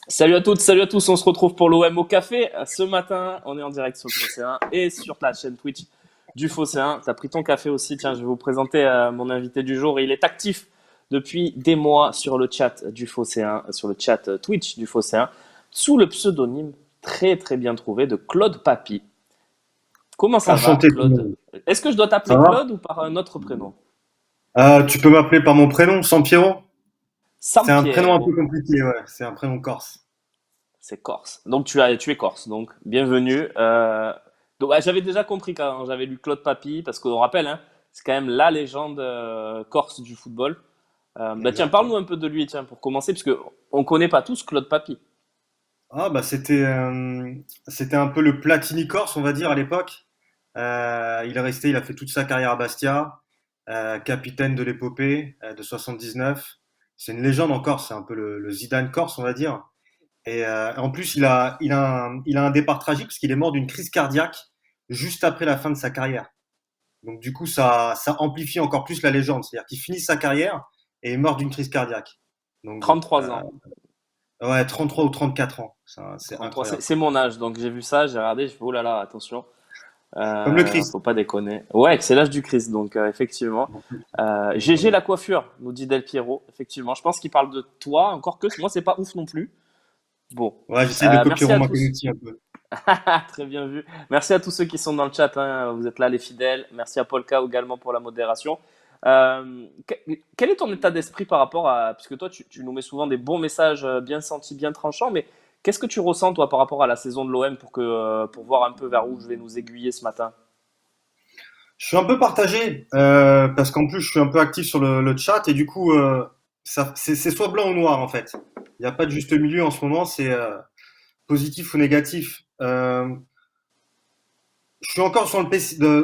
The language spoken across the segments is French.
Salut à toutes, salut à tous, on se retrouve pour l'OM au café. Ce matin, on est en direct sur le Phocéen et sur la chaîne Twitch du Phocéen. T'as pris ton café aussi, tiens, je vais vous présenter mon invité du jour. Il est actif depuis des mois sur le chat du Phocéen, sur le chat Twitch du Phocéen, sous le pseudonyme très très bien trouvé de Claude Papy. Comment ça va, Enchanté tout le Claude? monde. Est-ce que je dois Ça t'appeler va? Claude ou par un autre prénom? Tu peux m'appeler par mon prénom, Sampiero? C'est un prénom un peu Sampiero, compliqué, ouais. C'est un prénom corse. c'est corse. Donc tu es corse, donc bienvenue. Donc, ouais, j'avais déjà compris quand j'avais lu Claude Papy, parce qu'on rappelle, hein, c'est quand même la légende corse du football. Bah tiens, Exact, ouais. parle-nous un peu de lui, tiens, pour commencer, parce que on connaît pas tous Claude Papy. Ah bah c'était un peu le Platini corse, on va dire, à l'époque. Il a fait toute sa carrière à Bastia, capitaine de l'épopée de 79. C'est une légende en Corse, c'est un peu le Zidane corse, on va dire. Et en plus, il a un départ tragique parce qu'il est mort d'une crise cardiaque juste après la fin de sa carrière. Donc du coup, ça amplifie encore plus la légende. C'est-à-dire qu'il finit sa carrière et est mort d'une crise cardiaque. Donc bon, 33 ans. ouais, 33 ou 34 ans. C'est 33, incroyable. c'est mon âge, donc j'ai vu ça, j'ai regardé, je fais, oh là là, attention, Comme le Christ. faut pas déconner. Ouais, c'est l'âge du Christ, donc effectivement. Donc GG voilà. la coiffure, nous dit Del Piero, effectivement. Je pense qu'il parle de toi, encore que moi, c'est pas ouf non plus. Bon, Ouais, j'essaye de copier merci à Romain tous. Canuti un peu. Très bien vu. Merci à tous ceux qui sont dans le chat, hein. Vous êtes là, les fidèles. Merci à Polka également pour la modération. Quel est ton état d'esprit par rapport à... Puisque toi, tu nous mets souvent des bons messages bien sentis, bien tranchants, mais qu'est-ce que tu ressens, toi, par rapport à la saison de l'OM pour voir un peu vers où je vais nous aiguiller ce matin? Je suis un peu partagé parce qu'en plus, je suis un peu actif sur le chat et du coup, c'est soit blanc ou noir en fait. Il n'y a pas de juste milieu en ce moment, c'est positif ou négatif. Je suis encore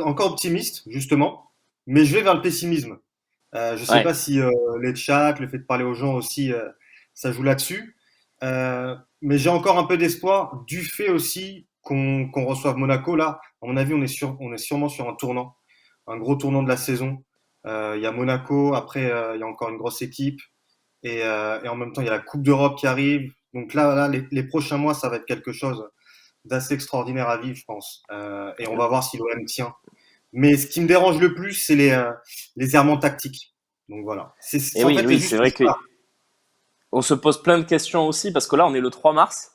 encore optimiste justement, mais je vais vers le pessimisme. Je sais Ouais. pas si les chats, le fait de parler aux gens aussi, ça joue là-dessus. Mais j'ai encore un peu d'espoir du fait aussi qu'on reçoive Monaco là. À mon avis, on est sûrement sur un tournant, un gros tournant de la saison. Il y a Monaco, après il y a encore une grosse équipe et en même temps il y a la Coupe d'Europe qui arrive. Donc là, les prochains mois, ça va être quelque chose d'assez extraordinaire à vivre, je pense. Et on va voir si l'OM tient. Mais ce qui me dérange le plus, c'est les errements tactiques. Donc voilà. Et En oui, fait, c'est oui, c'est juste vrai ça. qu'on se pose plein de questions aussi, parce que là, on est le 3 mars,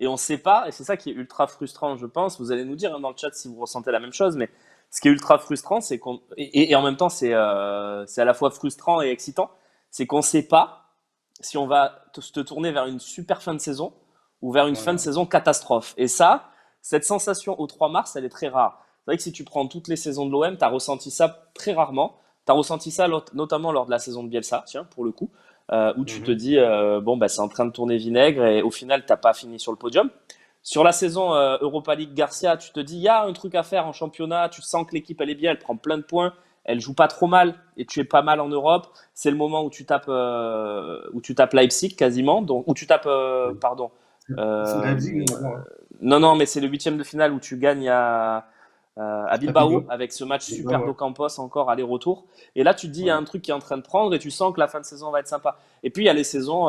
et on ne sait pas, et c'est ça qui est ultra frustrant, je pense. Vous allez nous dire hein, dans le chat si vous ressentez la même chose, mais ce qui est ultra frustrant, c'est qu'on. Et en même temps, c'est à la fois frustrant et excitant, c'est qu'on ne sait pas si on va se tourner vers une super fin de saison ou vers une fin de Voilà. saison catastrophe. Et ça, cette sensation au 3 mars, elle est très rare. C'est vrai que si tu prends toutes les saisons de l'OM, tu as ressenti ça très rarement. Tu as ressenti ça notamment lors de la saison de Bielsa, tiens, pour le coup, où tu te Mhm. dis, bon, bah, c'est en train de tourner vinaigre et au final, tu n'as pas fini sur le podium. Sur la saison Europa League Garcia, tu te dis, il y a un truc à faire en championnat, tu sens que l'équipe, elle est bien, elle prend plein de points, elle joue pas trop mal et tu es pas mal en Europe. C'est le moment où tu tapes Leipzig quasiment, donc, où tu tapes, pardon. C'est Leipzig, Euh, on va voir, hein. non, non, mais c'est le huitième de finale où tu gagnes à À Bilbao Bilbao. avec ce match Bilbao, super ouais. d'Ocampos encore aller-retour. Et là, tu te dis, il y a Ouais. un truc qui est en train de prendre et tu sens que la fin de saison va être sympa. Et puis, il y a les saisons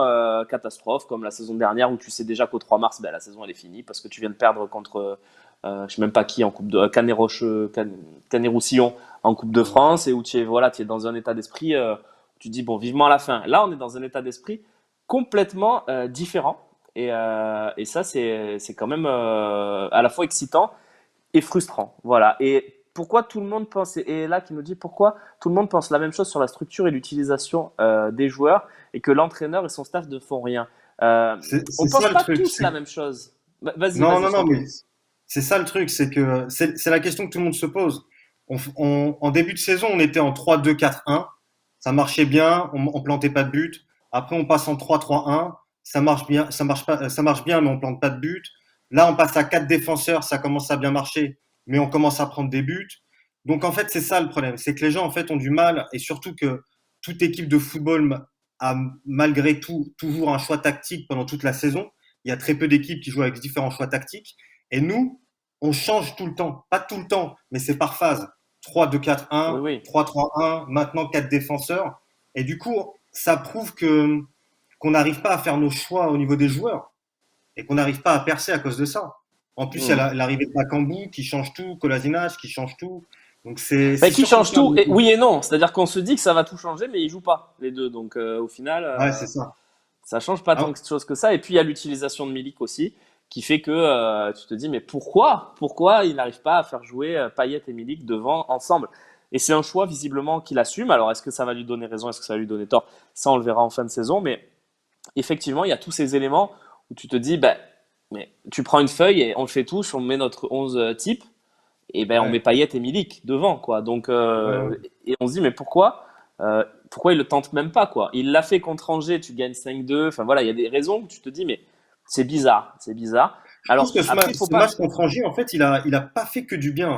catastrophes, comme la saison dernière où tu sais déjà qu'au 3 mars, ben, la saison elle est finie parce que tu viens de perdre contre, je sais même pas qui, en Coupe de Canet-Roussillon en Coupe de Ouais. France et où voilà, tu es dans un état d'esprit, tu te dis, bon, vivement la fin. Là, on est dans un état d'esprit complètement différent. Et ça, c'est quand même à la fois excitant et frustrant. Voilà. Et pourquoi tout le monde pense, et là qui nous dit pourquoi tout le monde pense la même chose sur la structure et l'utilisation des joueurs et que l'entraîneur et son staff ne font rien. On C'est pense ça le pas truc. tous la même chose. Vas-y, Non, vas-y, non, je t'en non, prie. mais c'est ça le truc, c'est que c'est la question que tout le monde se pose. En début de saison, on était en 3-2-4-1, ça marchait bien, on plantait pas de but. Après, on passe en 3-3-1, ça marche bien, ça marche pas, ça marche bien, mais on plante pas de but. Là, on passe à 4 défenseurs, ça commence à bien marcher, mais on commence à prendre des buts. Donc en fait, c'est ça le problème, c'est que les gens en fait ont du mal, et surtout que toute équipe de football a malgré tout toujours un choix tactique pendant toute la saison. Il y a très peu d'équipes qui jouent avec différents choix tactiques. Et nous, on change tout le temps. Pas tout le temps, mais c'est par phase. 3-2-4-1, Oui, oui. 3-3-1, maintenant 4 défenseurs. Et du coup, ça prouve que qu'on n'arrive pas à faire nos choix au niveau des joueurs. et qu'on n'arrive pas à percer à cause de ça. En plus, il y a Hmm. l'arrivée de Bakambu qui change tout, Kolasinac qui change tout. Donc Bah, c'est qui surtout change ça. tout, et oui et non. C'est-à-dire qu'on se dit que ça va tout changer, mais ils jouent pas, les deux. Donc au final, Ouais, c'est ça. ça change pas tant Ah, de choses que ça. Et puis il y a l'utilisation de Milik aussi, qui fait que tu te dis, mais pourquoi il n'arrive pas à faire jouer Payet et Milik devant ensemble? Et c'est un choix visiblement qu'il assume. Alors est-ce que ça va lui donner raison, est-ce que ça va lui donner tort? Ça, on le verra en fin de saison. Mais effectivement, il y a tous ces éléments où tu te dis, ben, mais tu prends une feuille et on le fait tous, on met notre 11 type, et ben on met ouais. Payet et Milik devant, quoi. Donc, Ouais, ouais. et on se dit, mais pourquoi il le tente même pas, quoi? Il l'a fait contre Angers, tu gagnes 5-2. Enfin voilà, il y a des raisons où tu te dis, mais c'est bizarre, c'est bizarre. Je pense Alors que après, il faut ce match pas. contre Angers, en fait, il a pas fait que du bien.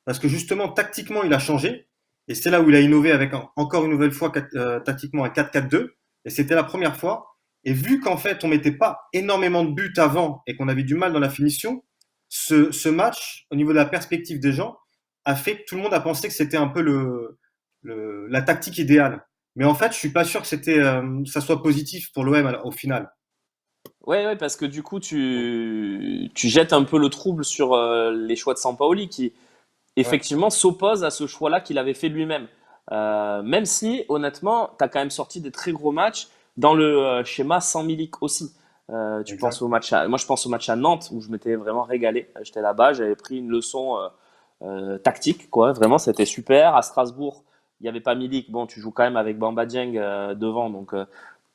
Parce que justement, tactiquement, il a changé. Et c'est là où il a innové avec encore une nouvelle fois tactiquement un 4-4-2. Et c'était la première fois. Et vu qu'en fait, on mettait pas énormément de buts avant et qu'on avait du mal dans la finition, ce match, au niveau de la perspective des gens, a fait que tout le monde a pensé que c'était un peu la tactique idéale. Mais en fait, je suis pas sûr que ça soit positif pour l'OM au final. Ouais, ouais, parce que du coup, tu jettes un peu le trouble sur les choix de Sampaoli qui, Ouais, effectivement, s'oppose à ce choix-là qu'il avait fait lui-même. Même si, honnêtement, tu as quand même sorti des très gros matchs dans le schéma sans Milik aussi. Tu penses exact. au moi, je pense au match à Nantes où je m'étais vraiment régalé. J'étais là-bas, j'avais pris une leçon tactique, quoi. Vraiment, c'était super. À Strasbourg, il n'y avait pas Milik. Bon, tu joues quand même avec Bamba Dieng devant, donc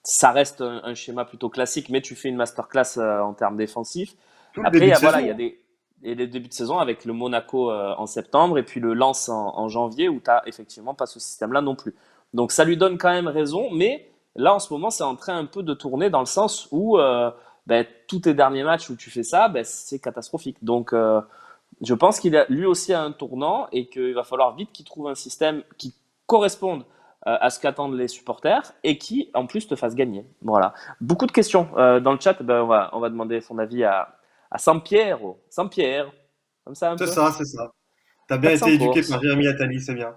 ça reste un schéma plutôt classique, mais tu fais une masterclass en termes défensifs. Tout le Après, début de voilà, il y saison, a hein. les débuts de saison avec le Monaco en septembre et puis le Lens en janvier où tu n'as effectivement pas ce système-là non plus. Donc ça lui donne quand même raison, mais là en ce moment c'est en train un peu de tourner dans le sens où ben, tous tes derniers matchs où tu fais ça, ben, c'est catastrophique. Donc je pense qu'il a lui aussi a un tournant et qu'il va falloir vite qu'il trouve un système qui corresponde à ce qu'attendent les supporters et qui en plus te fasse gagner. Voilà. Beaucoup de questions dans le chat. Ben, on va demander son avis à Sampiero. Sampierre, comme ça un C'est peu. ça, c'est ça. T'as bien été 400 éduqué par courses. Jérémy Attali, c'est bien.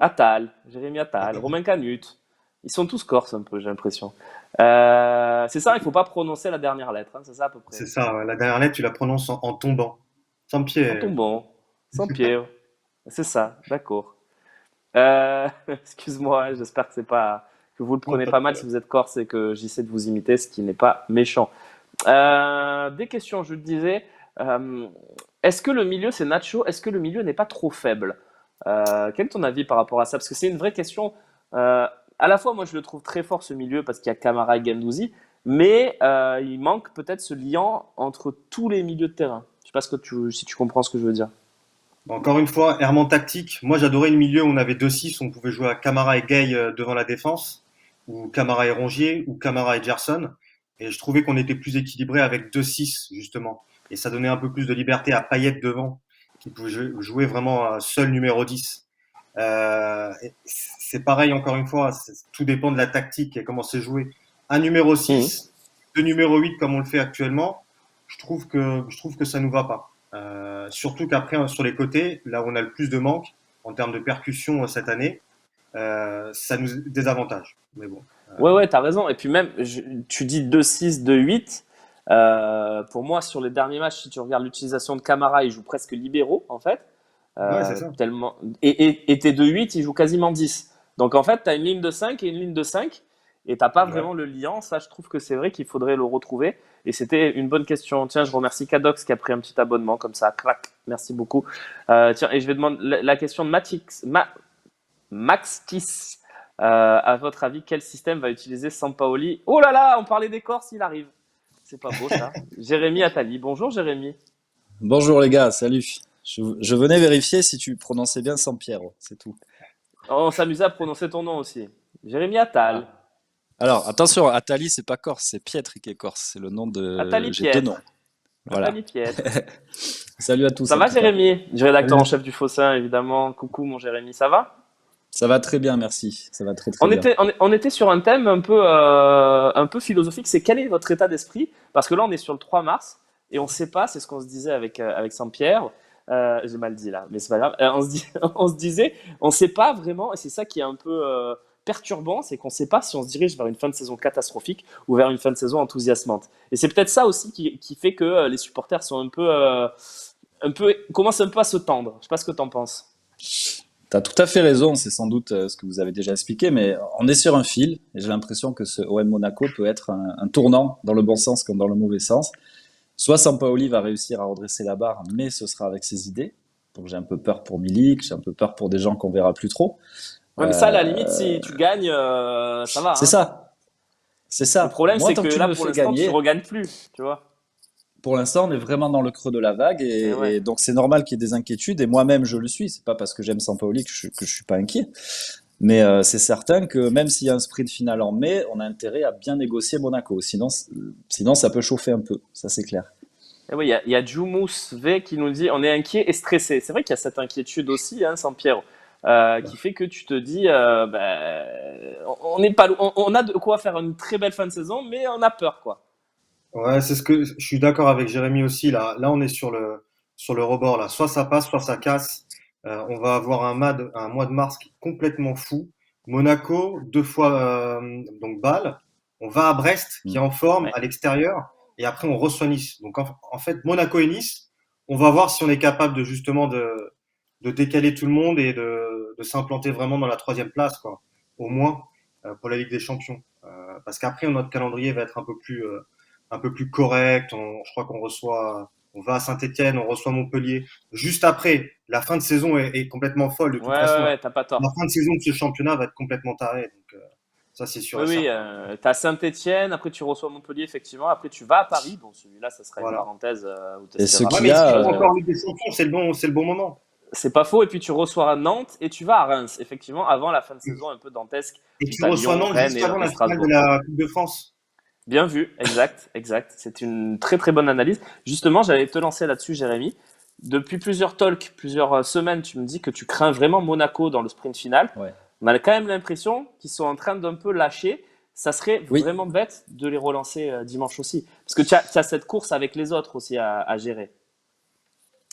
Attal, Jérémy Attal, Romain Canute. Ils sont tous corses un peu, j'ai l'impression. C'est ça, il faut pas prononcer la dernière lettre, hein, c'est ça à peu près. C'est ça, ouais. La dernière lettre, tu la prononces en tombant. En Saint-Pierre. tombant, Sampiero. C'est ça, d'accord. Excuse-moi, j'espère que c'est pas que vous le Non, prenez pas de pas mal si problème. vous êtes corse et que j'essaie de vous imiter, ce qui n'est pas méchant. Des questions, je te disais. euh, Est-ce que le milieu, c'est Nacho? Est-ce que le milieu n'est pas trop faible? Quel est ton avis par rapport à ça? Parce que c'est une vraie question. À la fois, moi, je le trouve très fort ce milieu parce qu'il y a Camara et Gendouzi, mais il manque peut-être ce lien entre tous les milieux de terrain. Je sais pas si tu comprends ce que je veux dire. Encore une fois, errement tactique. Moi, j'adorais le milieu où on avait 2-6, on pouvait jouer à Camara et Gay devant la défense, ou Camara et Rongier, ou Camara et Gerson. Et je trouvais qu'on était plus équilibré avec 2-6, justement. Et ça donnait un peu plus de liberté à Payet devant, qui pouvait jouer vraiment seul numéro 10. C'est pareil, encore une fois, tout dépend de la tactique et comment c'est joué. Un numéro Mhm. 6, deux numéro 8 comme on le fait actuellement, je trouve que ça nous va pas. Surtout qu'après, sur les côtés, là où on a le plus de manque en termes de percussion cette année, ça nous désavantage. Mais bon, Ouais, ouais, t'as raison. Et puis même, tu dis 2-6, 2-8. Pour moi, sur les derniers matchs, si tu regardes l'utilisation de Camara, il joue presque libéraux, en fait. ouais, c'est ça. Tellement... et tes 2-8, il joue quasiment 10. Donc en fait, tu as une ligne de 5 et une ligne de 5. Et t'as pas Ouais. vraiment le lien. Ça, je trouve que c'est vrai qu'il faudrait le retrouver. Et c'était une bonne question. Tiens, je remercie Cadox qui a pris un petit abonnement comme ça. Crac. Merci beaucoup. Tiens, et je vais demander la question de Max Kiss. À votre avis, quel système va utiliser Sampaoli? Oh là là, on parlait des Corses, il arrive. C'est pas beau ça. Jérémy Attali. Bonjour Jérémy. Bonjour les gars, salut. Je venais vérifier si tu prononçais bien Sampiero, c'est tout. On s'amusait à prononcer ton nom aussi. Jérémy Attal. Ah. Alors attention, Attali c'est pas corse, c'est Pietri qui est corse, c'est le nom de. Attali J'ai deux noms. Pietre. Voilà. Attali Pietre. Salut à tous Ça en va tout cas. Jérémy? Je rédacteur en Salut. chef du Faussin évidemment. Coucou mon Jérémy, ça va? Ça va très bien, merci. Ça va très très On bien. était, on était sur un thème un peu philosophique, c'est quel est votre état d'esprit? Parce que là on est sur le 3 mars et on ne sait pas, c'est ce qu'on se disait avec Saint-Pierre. J'ai mal dit là, mais c'est pas grave. On se disait, on ne sait pas vraiment, et c'est ça qui est un peu perturbant, c'est qu'on ne sait pas si on se dirige vers une fin de saison catastrophique ou vers une fin de saison enthousiasmante. Et c'est peut-être ça aussi qui fait que les supporters sont commencent un peu à se tendre. Je ne sais pas ce que tu en penses. Tu as tout à fait raison, c'est sans doute ce que vous avez déjà expliqué, mais on est sur un fil et j'ai l'impression que ce OM Monaco peut être un tournant dans le bon sens comme dans le mauvais sens. Soit Sampaoli va réussir à redresser la barre, mais ce sera avec ses idées. Donc j'ai un peu peur pour Milik, j'ai un peu peur pour des gens qu'on verra plus trop. Ouais, mais ça, à la limite, si tu gagnes, ça va. C'est Hein. ça, c'est Le ça. problème, Moi, c'est tant que que tu là, me pour fais l'instant, tu ne gagner, regagnes plus, tu vois. pour l'instant, on est vraiment dans le creux de la vague Et ouais. et donc c'est normal qu'il y ait des inquiétudes et moi-même je le suis. C'est pas parce que j'aime Sampaoli que je suis pas inquiet. Mais c'est certain que même s'il y a un sprint final en mai, on a intérêt à bien négocier Monaco. Sinon ça peut chauffer un peu. Ça c'est clair. Et oui, il y a Jumous V qui nous dit on est inquiet et stressé. C'est vrai qu'il y a cette inquiétude aussi, hein, Sampiero, qui fait que tu te dis on n'est pas, on a de quoi faire une très belle fin de saison, mais on a peur, quoi. Ouais, c'est ce que je suis d'accord avec Jérémy aussi. Là, on est sur le rebord là. Soit ça passe, soit ça casse. On va avoir un mois de mars qui est complètement fou. Monaco, 2 fois donc Bâle. On va à Brest qui est en forme Ouais. à l'extérieur et après on reçoit Nice. Donc en fait, Monaco et Nice, on va voir si on est capable de justement de décaler tout le monde et de s'implanter vraiment dans la troisième place, quoi. Au moins pour la Ligue des Champions. Parce qu'après notre calendrier va être un peu plus correct. Je crois on va à Saint-Étienne, on reçoit Montpellier. Juste après, la fin de saison est complètement folle. De Ouais, toute ouais, façon, ouais, t'as pas la tort. fin de saison de ce championnat va être complètement tarée. Donc, ça, c'est sûr Oui, et oui, certain. t'as Saint-Étienne, après tu reçois Montpellier, effectivement. Après tu vas à Paris. Bon, celui-là, ça sera une Voilà. parenthèse où tu Et ce espéras Ouais, qu'il faire y mais quelque s'ils a, chose. sont Mais encore bon, en Ligue des Champions, c'est le bon moment. c'est pas faux. Et puis tu reçois Nantes et tu vas à Reims, effectivement, avant la fin de Et, saison un peu dantesque et où tu t'as reçois Lyon, Nantes Rennes juste et, avant et la finale de Strasbourg. la Coupe de France. Bien vu, exact, exact. C'est une très très bonne analyse. Justement, j'allais te lancer là-dessus, Jérémy. Depuis plusieurs talks, plusieurs semaines, tu me dis que tu crains vraiment Monaco dans le sprint final. ouais. On a quand même l'impression qu'ils sont en train d'un peu lâcher. Ça serait Oui, vraiment bête de les relancer dimanche aussi. Parce que tu as cette course avec les autres aussi à gérer.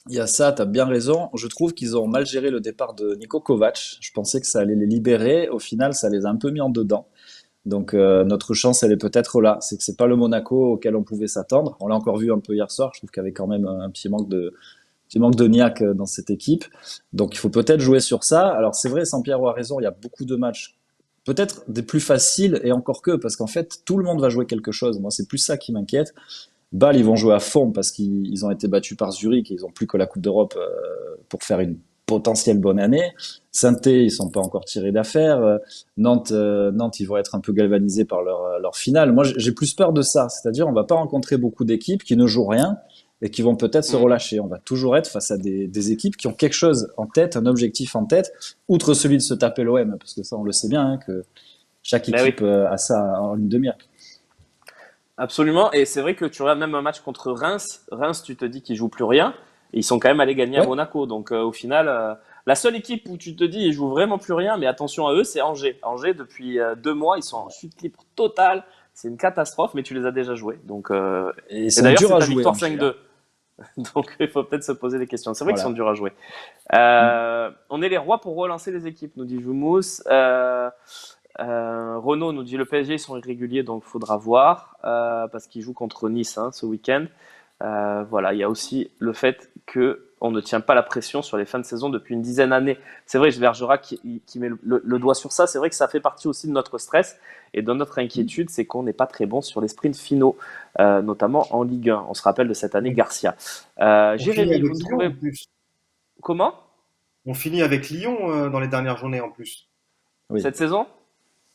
il y a ça, tu as bien raison. Je trouve qu'ils ont mal géré le départ de Niko Kovac. Je pensais que ça allait les libérer. Au final, ça les a un peu mis en dedans. Donc notre chance, elle est peut-être là. C'est que c'est pas le Monaco auquel on pouvait s'attendre. On l'a encore vu un peu hier soir. Je trouve qu'il y avait quand même un petit manque de niaque dans cette équipe. Donc il faut peut-être jouer sur ça. Alors c'est vrai, Sampiero a raison. Il y a beaucoup de matchs, peut-être des plus faciles et encore que parce qu'en fait tout le monde va jouer quelque chose. Moi c'est plus ça qui m'inquiète. Bâle, ils vont jouer à fond parce qu'ils ont été battus par Zurich et ils ont plus que la Coupe d'Europe pour faire une potentielle bonne année. Saint-Étienne, ils sont pas encore tirés d'affaire. Nantes, ils vont être un peu galvanisés par leur finale. Moi, j'ai plus peur de ça. C'est-à-dire, on va pas rencontrer beaucoup d'équipes qui ne jouent rien et qui vont peut-être se Mm. relâcher. On va toujours être face à des équipes qui ont quelque chose en tête, un objectif en tête, outre celui de se taper l'OM, parce que ça, on le sait bien, hein, que chaque Ben oui, équipe a ça en ligne de mire. absolument. Et c'est vrai que tu regardes même un match contre Reims. Reims, tu te dis qu'ils jouent plus rien. Et ils sont quand même allés gagner à Ouais, Monaco. Donc au final, la seule équipe où tu te dis ils jouent vraiment plus rien, mais attention à eux, c'est Angers. Angers, depuis 2 mois, ils sont en chute libre totale. C'est une catastrophe, mais tu les as déjà joués. Donc, et ils et sont d'ailleurs, durs c'est à ta jouer, victoire Angers, hein. 5-2. Donc il faut peut-être se poser des questions. C'est vrai qu'ils sont Voilà. durs à jouer. Mm. On est les rois pour relancer les équipes, nous dit Joumous. Renaud nous dit le PSG, ils sont irréguliers, donc il faudra voir. Parce qu'ils jouent contre Nice ce week-end. Voilà, il y a aussi le fait qu'on ne tient pas la pression sur les fins de saison depuis une dizaine d'années. C'est vrai, Bergerac qui met le doigt sur ça. C'est vrai que ça fait partie aussi de notre stress et de notre inquiétude, c'est qu'on n'est pas très bon sur les sprints finaux, notamment en Ligue 1. On se rappelle de cette année Garcia. On finit Jérémy, avec vous ne Lyon en trouvez plus. comment On finit avec Lyon dans les dernières journées en plus. Oui. cette saison?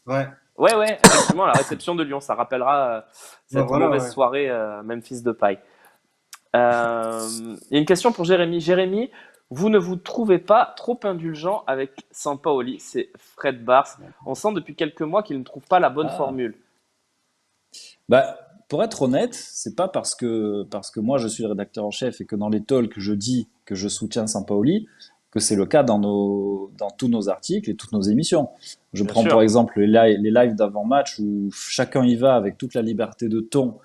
Ouais, Ouais, ouais, effectivement, la réception de Lyon, ça rappellera ouais, cette voilà, mauvaise ouais. soirée Memphis de paille. Il y a une question pour Jérémy. Jérémy, vous ne vous trouvez pas trop indulgent avec Sampaoli? C'est Fred Bars. On sent depuis quelques mois qu'il ne trouve pas la bonne Ah. formule. Bah, pour être honnête, c'est pas parce que moi je suis le rédacteur en chef et que dans les talks je dis que je soutiens Sampaoli que c'est le cas dans tous nos articles et toutes nos émissions. Je Bien prends par sûr. exemple les lives d'avant-match où chacun y va avec toute la liberté de ton,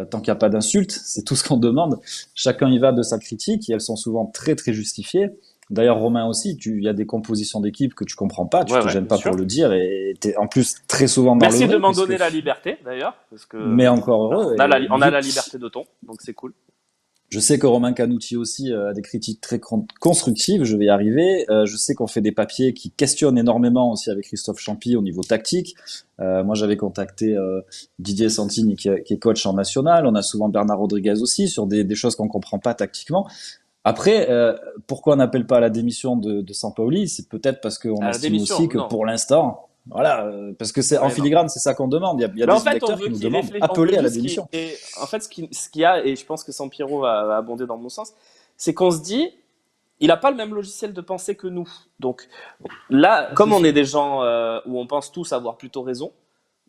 tant qu'il n'y a pas d'insultes, c'est tout ce qu'on demande. Chacun y va de sa critique et elles sont souvent très très justifiées. D'ailleurs, Romain aussi, il y a des compositions d'équipe que tu comprends pas, tu Ouais, te ouais, gênes bien pas pour sûr. le dire et t'es en plus très souvent dans le Merci de vrai, m'en puisque, donner la liberté, d'ailleurs, parce mais que encore voilà, heureux. on a la liberté de ton, donc c'est cool. Je sais que Romain Canouti aussi a des critiques très constructives, je vais y arriver. Je sais qu'on fait des papiers qui questionnent énormément aussi avec Christophe Champy au niveau tactique. Moi, j'avais contacté Didier Santini qui est coach en national. On a souvent Bernard Rodriguez aussi sur des choses qu'on comprend pas tactiquement. Après, pourquoi on n'appelle pas à la démission de Sampaoli? C'est peut-être parce qu'on À la estime démission, aussi que non. pour l'instant, voilà, parce que c'est en Ouais, non. filigrane, c'est ça qu'on demande. Il y a Mais en des fait, on lecteurs veut qui nous qu'il demandent réfléchisse, on veut appeler à la juste qu'il. démission. Et en fait, ce qu'il y a, et je pense que Sampiro va abonder dans mon sens, c'est qu'on se dit, il n'a pas le même logiciel de pensée que nous. Donc là, Ça, c'est comme on sûr. est des gens où on pense tous avoir plutôt raison,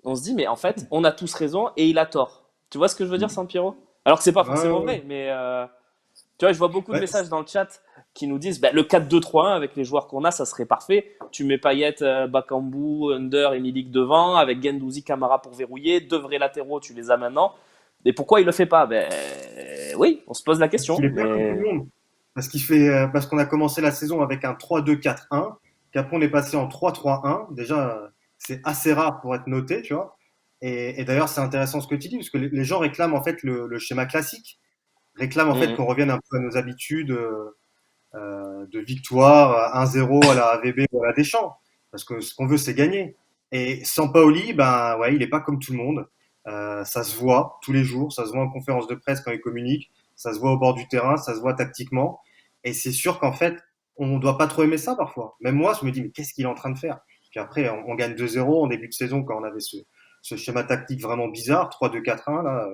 on se dit, mais en fait, on a tous raison et il a tort. Tu vois ce que je veux dire, Sampiro? Alors que c'est pas Ouais, forcément ouais, vrai, mais tu vois, je vois beaucoup de ouais. messages dans le chat qui nous disent bah, le 4-2-3-1 avec les joueurs qu'on a, ça serait parfait. Tu mets Payet, Bakambu, Under et Milik devant, avec Gendouzi, Camara pour verrouiller, deux vrais latéraux, tu les as maintenant. Et pourquoi il le fait pas? Ben oui, on se pose la Parce qu'il question, est pas comme tout mais le monde. Parce qu'on a commencé la saison avec un 3-2-4-1, qu'après on est passé en 3-3-1. Déjà, c'est assez rare pour être noté, tu vois. Et d'ailleurs, c'est intéressant ce que tu dis, parce que les gens réclament en fait le schéma classique, réclament en fait Mhm. qu'on revienne un peu à nos habitudes de victoire 1-0 à la AVB ou à la Deschamps. Parce que ce qu'on veut, c'est gagner. Et Sampaoli, ben ouais, il est pas comme tout le monde. Ça se voit tous les jours, ça se voit en conférence de presse quand il communique, ça se voit au bord du terrain, ça se voit tactiquement. Et c'est sûr qu'en fait, on doit pas trop aimer ça parfois. Même moi, je me dis, mais qu'est-ce qu'il est en train de faire? Puis après, on gagne 2-0 en début de saison quand on avait ce schéma tactique vraiment bizarre, 3-2-4-1, là,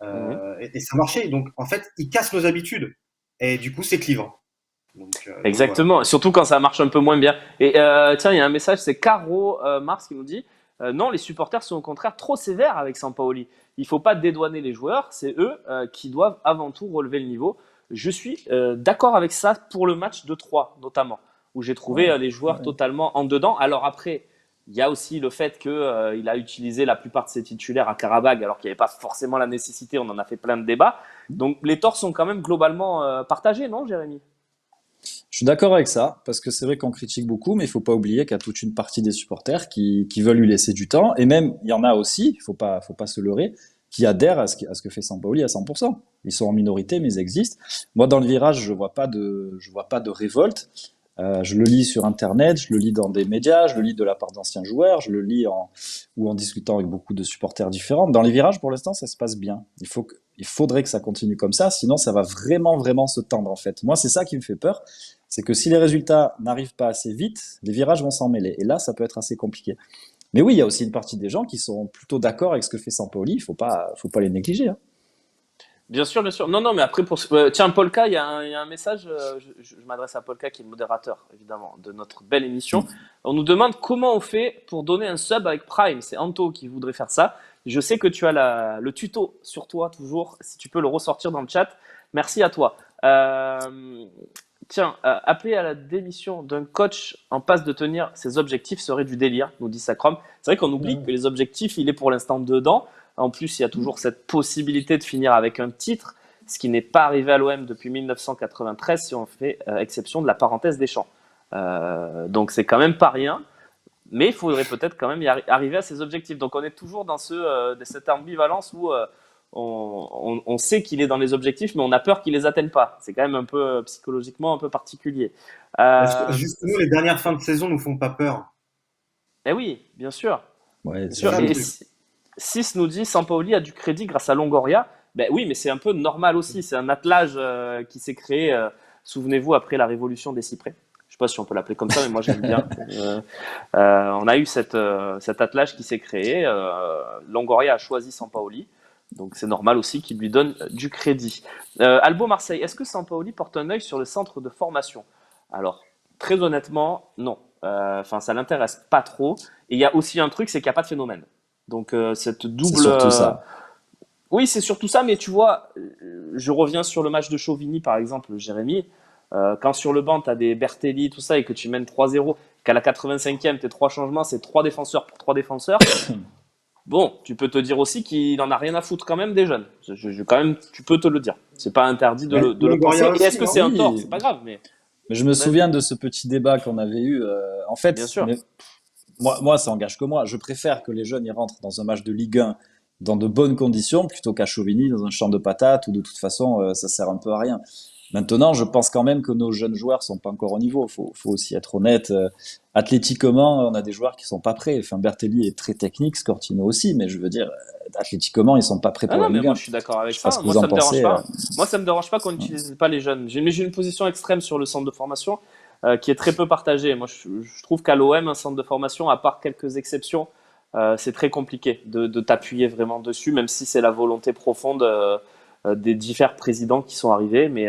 Mhm. et ça marchait. Donc, en fait, il casse nos habitudes. Et du coup, c'est clivant. Donc voilà. Exactement, surtout quand ça marche un peu moins bien. Et tiens, il y a un message, c'est Caro Mars qui nous dit non, les supporters sont au contraire trop sévères avec Sampaoli. Il ne faut pas dédouaner les joueurs, c'est eux qui doivent avant tout relever le niveau. Je suis d'accord avec ça pour le match de 3 notamment, où j'ai trouvé Ouais, les joueurs ouais. totalement en dedans. Alors après, il y a aussi le fait qu'il a utilisé la plupart de ses titulaires à Karabag, alors qu'il n'y avait pas forcément la nécessité, on en a fait plein de débats. Donc les torts sont quand même globalement partagés, non, Jérémy? Je suis d'accord avec ça, parce que c'est vrai qu'on critique beaucoup, mais il faut pas oublier qu'il y a toute une partie des supporters qui veulent lui laisser du temps, et même, il y en a aussi, faut pas se leurrer, qui adhèrent à ce que fait Sampaoli à 100%. Ils sont en minorité, mais ils existent. Moi, dans le virage, je vois pas de révolte. Je le lis sur Internet, je le lis dans des médias, je le lis de la part d'anciens joueurs, je le lis ou en discutant avec beaucoup de supporters différents. Dans les virages, pour l'instant, ça se passe bien. Il faudrait que ça continue comme ça, sinon ça va vraiment, vraiment se tendre en fait. Moi, c'est ça qui me fait peur, c'est que si les résultats n'arrivent pas assez vite, les virages vont s'en mêler. Et là, ça peut être assez compliqué. Mais oui, il y a aussi une partie des gens qui sont plutôt d'accord avec ce que fait Sampaoli. Faut pas les négliger, hein. Bien sûr, bien sûr. Non, non, mais après, tiens, Polka, il y a un message, je m'adresse à Polka qui est le modérateur, évidemment, de notre belle émission. On nous demande comment on fait pour donner un sub avec Prime. C'est Anto qui voudrait faire ça. Je sais que tu as le tuto sur toi, toujours, si tu peux le ressortir dans le chat. Merci à toi. Tiens, appeler à la démission d'un coach en passe de tenir ses objectifs serait du délire, nous dit Sacrum. C'est vrai qu'on oublie que les objectifs, il est pour l'instant dedans. En plus, il y a toujours cette possibilité de finir avec un titre, ce qui n'est pas arrivé à l'OM depuis 1993 si on fait exception de la parenthèse des champs. Donc c'est quand même pas rien, mais il faudrait peut-être quand même arriver à ces objectifs. Donc on est toujours dans cette ambivalence où on sait qu'il est dans les objectifs, mais on a peur qu'il les atteigne pas. C'est quand même un peu psychologiquement un peu particulier. Est-ce que Euh, justement les dernières fins de saison nous font pas peur? eh oui, bien sûr. Ouais, Bien C'est c'est sûr. ça le Et vrai. truc. Sis nous dit Sampaoli a du crédit grâce à Longoria. Ben oui, mais c'est un peu normal aussi. C'est un attelage qui s'est créé, souvenez-vous, après la révolution des cyprès. Je ne sais pas si on peut l'appeler comme ça, mais moi j'aime bien. On a eu cet attelage qui s'est créé. Longoria a choisi Sampaoli. Donc c'est normal aussi qu'il lui donne du crédit. Albo Marseille, est-ce que Sampaoli porte un œil sur le centre de formation? Alors, très honnêtement, non. Enfin, ça l'intéresse pas trop. Et il y a aussi un truc, c'est qu'il n'y a pas de phénomène. Donc cette C'est double. surtout ça. Oui, c'est surtout ça, mais tu vois, je reviens sur le match de Chauvigny, par exemple, Jérémy. Quand sur le banc, tu as des Bertelli, tout ça, et que tu mènes 3-0, qu'à la 85e, tes trois changements, c'est trois défenseurs pour trois défenseurs. Bon, tu peux te dire aussi qu'il en a rien à foutre quand même des jeunes. Quand même, tu peux te le dire. C'est pas interdit Bah, de le penser. Longoria Et est-ce aussi, que non? c'est un tort? Oui, C'est pas grave, mais. Mais je me Vas-y, souviens de ce petit débat qu'on avait eu. En bien fait, sûr. mais moi, ça engage que moi. Je préfère que les jeunes y rentrent dans un match de Ligue 1 dans de bonnes conditions plutôt qu'à Chauvigny dans un champ de patates où de toute façon ça sert un peu à rien. Maintenant, je pense quand même que nos jeunes joueurs sont pas encore au niveau. Faut aussi être honnête. Athlétiquement, on a des joueurs qui sont pas prêts. Enfin, Bertelli est très technique, Scortino aussi, mais je veux dire, athlétiquement, ils sont pas prêts Ah pour non, la mais Ligue moi 1. je suis d'accord Je avec sais pas ça. ce que Moi vous en ça me dérange pensez. pas. Moi ça me dérange pas qu'on n'utilise pas les jeunes. J'ai une position extrême sur le centre de formation qui est très peu partagée. Moi je trouve qu'à l'OM, un centre de formation, à part quelques exceptions, c'est très compliqué de t'appuyer vraiment dessus, même si c'est la volonté profonde des divers présidents qui sont arrivés. Mais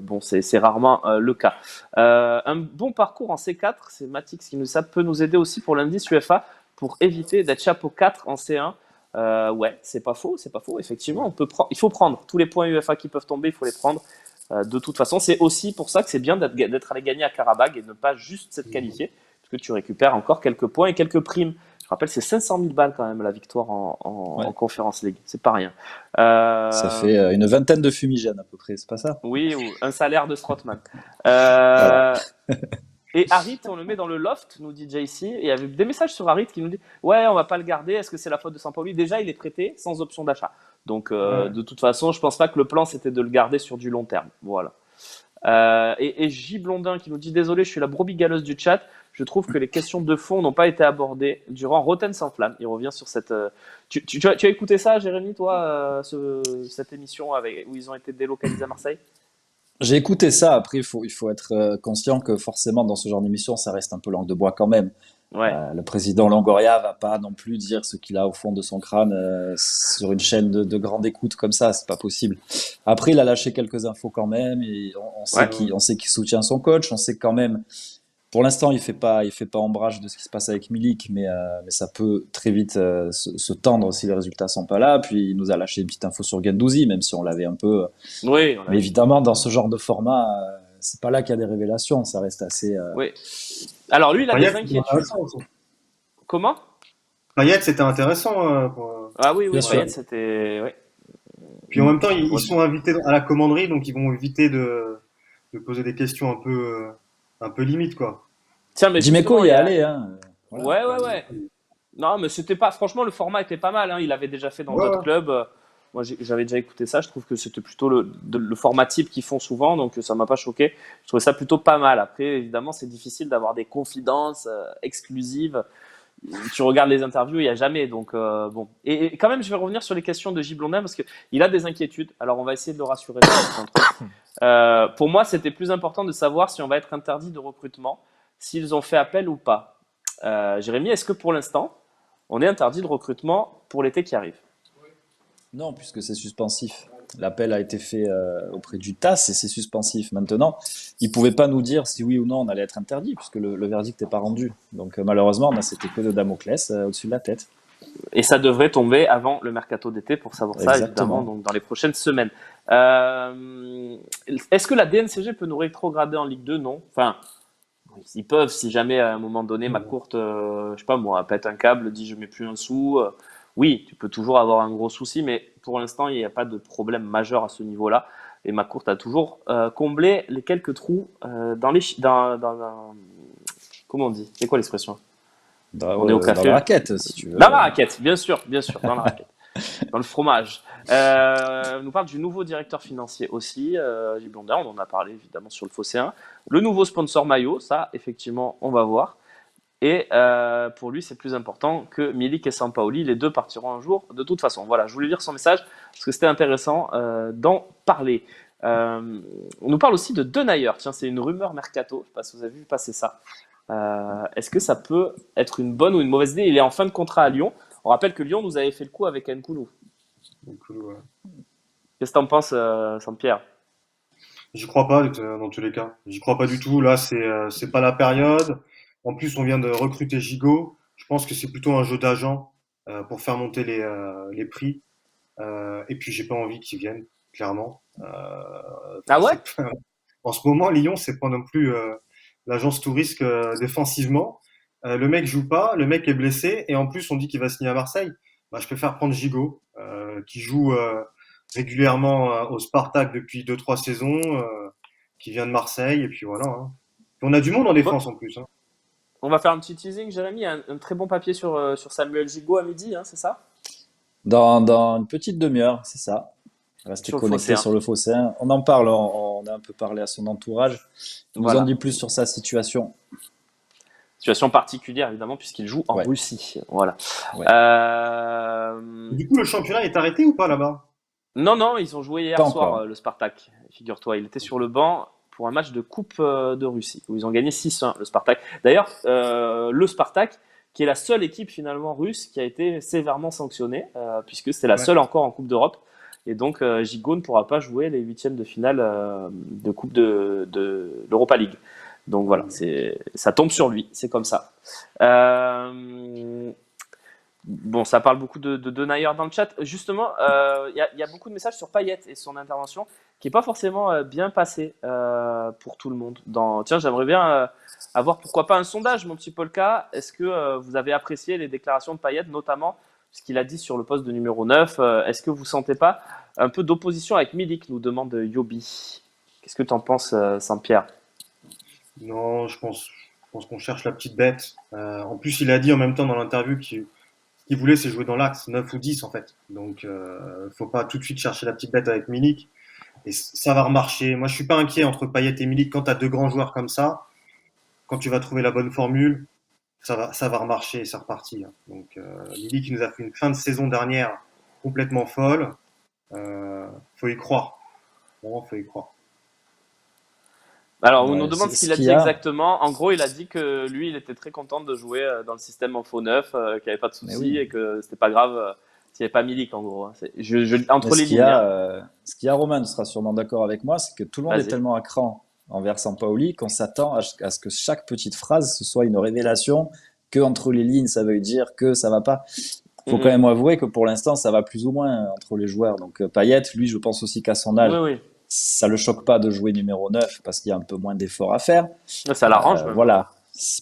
bon, c'est rarement le cas. Un bon parcours en C4, c'est Matix qui ça peut nous aider aussi pour l'indice UEFA pour éviter d'être chapeau 4 en C1. Ouais, c'est pas faux, c'est pas faux. Effectivement, il faut prendre tous les points UEFA qui peuvent tomber, il faut les prendre. De toute façon, c'est aussi pour ça que c'est bien d'être allé gagner à Karabag et ne pas juste s'être qualifié, parce que tu récupères encore quelques points et quelques primes. Je rappelle, c'est 500 000 balles quand même la victoire en Ouais, Conference League, c'est pas rien. ça Euh, fait une vingtaine de fumigènes à peu près, c'est pas ça? oui, ou un salaire de Strootman. Voilà. Euh, et Harit, on le met dans le loft, nous dit JC. Et il y avait des messages sur Harit qui nous dit ouais, on va pas le garder. Est-ce que c'est la faute de Sampaoli? Déjà, il est prêté sans option d'achat. Donc, Ouais. de toute façon, je pense pas que le plan c'était de le garder sur du long terme. Voilà. Et J Blondin qui nous dit désolé, je suis la brebis galeuse du chat. Je trouve que les questions de fond n'ont pas été abordées durant Rotten sans flamme. Il revient sur cette. Tu as écouté ça, Jérémy, toi, cette émission où ils ont été délocalisés à Marseille? J'ai écouté ça. Après, il faut être conscient que forcément, dans ce genre d'émission, ça reste un peu langue de bois quand même. Ouais. Le président Longoria va pas non plus dire ce qu'il a au fond de son crâne sur une chaîne de grande écoute comme ça, c'est pas possible. Après, il a lâché quelques infos quand même et on sait Ouais. qu'il soutient son coach, on sait quand même. Pour l'instant, il fait pas ombrage de ce qui se passe avec Milik, mais ça peut très vite se tendre si les résultats sont pas là. Puis il nous a lâché une petite info sur Guendouzi, même si on l'avait un peu. Oui, on Mais l'avait dit. évidemment, dans ce genre de format, c'est pas là qu'il y a des révélations. Ça reste assez. Oui. Alors lui, il a Payet, des c'était inquiétudes. intéressant aussi. Comment? Payet, c'était intéressant. Ah oui, Bien oui, sûr. Payet, c'était. Oui. Puis en même temps, Ouais. ils sont invités à la commanderie, donc ils vont éviter de poser des questions un peu limites, quoi. Tiens, mais Dimeco justement, y il y est a. allé, hein. Voilà. Ouais, ouais, ouais. Non, mais c'était pas. Franchement, le format était pas mal, hein. Il avait déjà fait dans Ouais, d'autres ouais. clubs. Moi, j'avais déjà écouté ça. Je trouve que c'était plutôt le format type qu'ils font souvent, donc ça m'a pas choqué. Je trouvais ça plutôt pas mal. Après, évidemment, c'est difficile d'avoir des confidences exclusives. Tu regardes les interviews, il n'y a jamais. Donc, bon. Et quand même, je vais revenir sur les questions de J. Blondin parce qu'il a des inquiétudes. Alors, on va essayer de le rassurer sur un truc. Pour moi, c'était plus important de savoir si on va être interdit de recrutement, s'ils ont fait appel ou pas. Jérémy, est-ce que pour l'instant, on est interdit de recrutement pour l'été qui arrive? Non, puisque c'est suspensif. L'appel a été fait auprès du TAS et c'est suspensif. Maintenant, ils ne pouvaient pas nous dire si oui ou non on allait être interdit, puisque le verdict n'est pas rendu. Donc malheureusement, on a cette épée de Damoclès au-dessus de la tête. Et ça devrait tomber avant le mercato d'été pour savoir ça, évidemment, Exactement. donc dans les prochaines semaines. Est-ce que la DNCG peut nous rétrograder en Ligue 2? Non. Enfin, ils peuvent, si jamais à un moment donné, ma courte, je sais pas moi, pète un câble, dit je mets plus un sou. Oui, tu peux toujours avoir un gros souci, mais pour l'instant, il n'y a pas de problème majeur à ce niveau-là. Et ma courte a toujours comblé les quelques trous dans les. Comment on dit? C'est quoi l'expression? On est au Dans la café. raquette, si tu veux. Dans la raquette, bien sûr, dans la raquette. Dans le fromage. On nous parle du nouveau directeur financier aussi, Gilles Blondin, on en a parlé évidemment sur le Phocéen. Le nouveau sponsor maillot, ça effectivement on va voir. Et pour lui c'est plus important que Milik et Sampaoli, les deux partiront un jour de toute façon. Voilà, je voulais lire son message parce que c'était intéressant d'en parler. On nous parle aussi de Denayer, tiens c'est une rumeur mercato, je ne sais pas si vous avez vu passer ça. Est-ce que ça peut être une bonne ou une mauvaise idée? Il est en fin de contrat à Lyon. On rappelle que Lyon nous avait fait le coup avec Nkoulou. Donc, ouais. Qu'est-ce que t'en penses, Saint-Pierre? J'y crois pas dans tous les cas. J'y crois pas du tout. Là, c'est pas la période. En plus, on vient de recruter Gigot. Je pense que c'est plutôt un jeu d'agent pour faire monter les prix. Et puis, j'ai pas envie qu'ils viennent, clairement. Ah ouais? En ce moment, Lyon, c'est pas non plus l'agence touriste défensivement. Le mec joue pas, le mec est blessé, et en plus, on dit qu'il va signer à Marseille. Bah, je préfère prendre Gigot, qui joue régulièrement au Spartak depuis deux trois saisons. qui vient de Marseille, et puis voilà, hein. On a du monde en Bon, défense en plus, hein. on va faire un petit teasing, Jérémy. Un très bon papier sur Samuel Gigot à midi, hein, c'est ça? Dans une petite demi-heure, c'est ça. Restez Sur le fossé, connectés hein. sur le Fossin. On en parle, on a un peu parlé à son entourage. Il nous en Voilà. dit plus sur sa situation. Situation particulière, évidemment, puisqu'il joue en Ouais, Russie. Voilà. ouais. Du coup, le championnat est arrêté ou pas là-bas? Non, non, ils ont joué Pas hier soir, encore. le Spartak. Figure-toi, il était sur le banc pour un match de Coupe de Russie, où ils ont gagné 6-1, le Spartak. D'ailleurs, le Spartak, qui est la seule équipe finalement russe qui a été sévèrement sanctionnée, puisque c'était la Ouais. seule encore en Coupe d'Europe. Et donc, Gigot ne pourra pas jouer les huitièmes de finale de Coupe de l'Europa League. Donc voilà, ça tombe sur lui, c'est comme ça. Bon, ça parle beaucoup de Nayer dans le chat. Justement, il y a beaucoup de messages sur Payet et son intervention qui n'est pas forcément bien passée pour tout le monde. Tiens, j'aimerais bien avoir pourquoi pas un sondage, mon petit Polka. Est-ce que vous avez apprécié les déclarations de Payet, notamment ce qu'il a dit sur le poste de numéro 9? Est-ce que vous ne sentez pas un peu d'opposition avec Milik, nous demande Yobi. Qu'est-ce que tu en penses, Saint-Pierre? Non, je pense qu'on cherche la petite bête. En plus, il a dit en même temps dans l'interview qu'il voulait, c'est jouer dans l'axe, 9 ou 10 en fait. Donc, faut pas tout de suite chercher la petite bête avec Milik. Et ça va remarcher. Moi, je suis pas inquiet entre Payet et Milik. Quand tu as deux grands joueurs comme ça, quand tu vas trouver la bonne formule, ça va remarcher et c'est reparti, hein. Donc, Milik, il nous a fait une fin de saison dernière complètement folle. Faut y croire. Vraiment, faut y croire. Alors, on nous Ouais, demande ce ce qu'il a qu'il y dit a, exactement. En gros, il a dit que lui, il était très content de jouer dans le système en faux neuf, qu'il n'y avait pas de mais soucis oui. et que c'était pas grave s'il n'y avait pas Milik, en gros, hein. Mais Entre les lignes, hein. Romain sera sûrement d'accord avec moi, c'est que tout le monde est Vas-y. tellement à cran envers Sampaoli qu'on s'attend à ce que chaque petite phrase ce soit une révélation, que entre les lignes ça veut dire que ça va pas. Faut quand Mhm. même avouer que pour l'instant ça va plus ou moins entre les joueurs. Donc Payet, lui, je pense aussi qu'à son Oui, âge, oui. ça le choque pas de jouer numéro 9 parce qu'il y a un peu moins d'efforts à faire. Ça l'arrange même, hein. Voilà.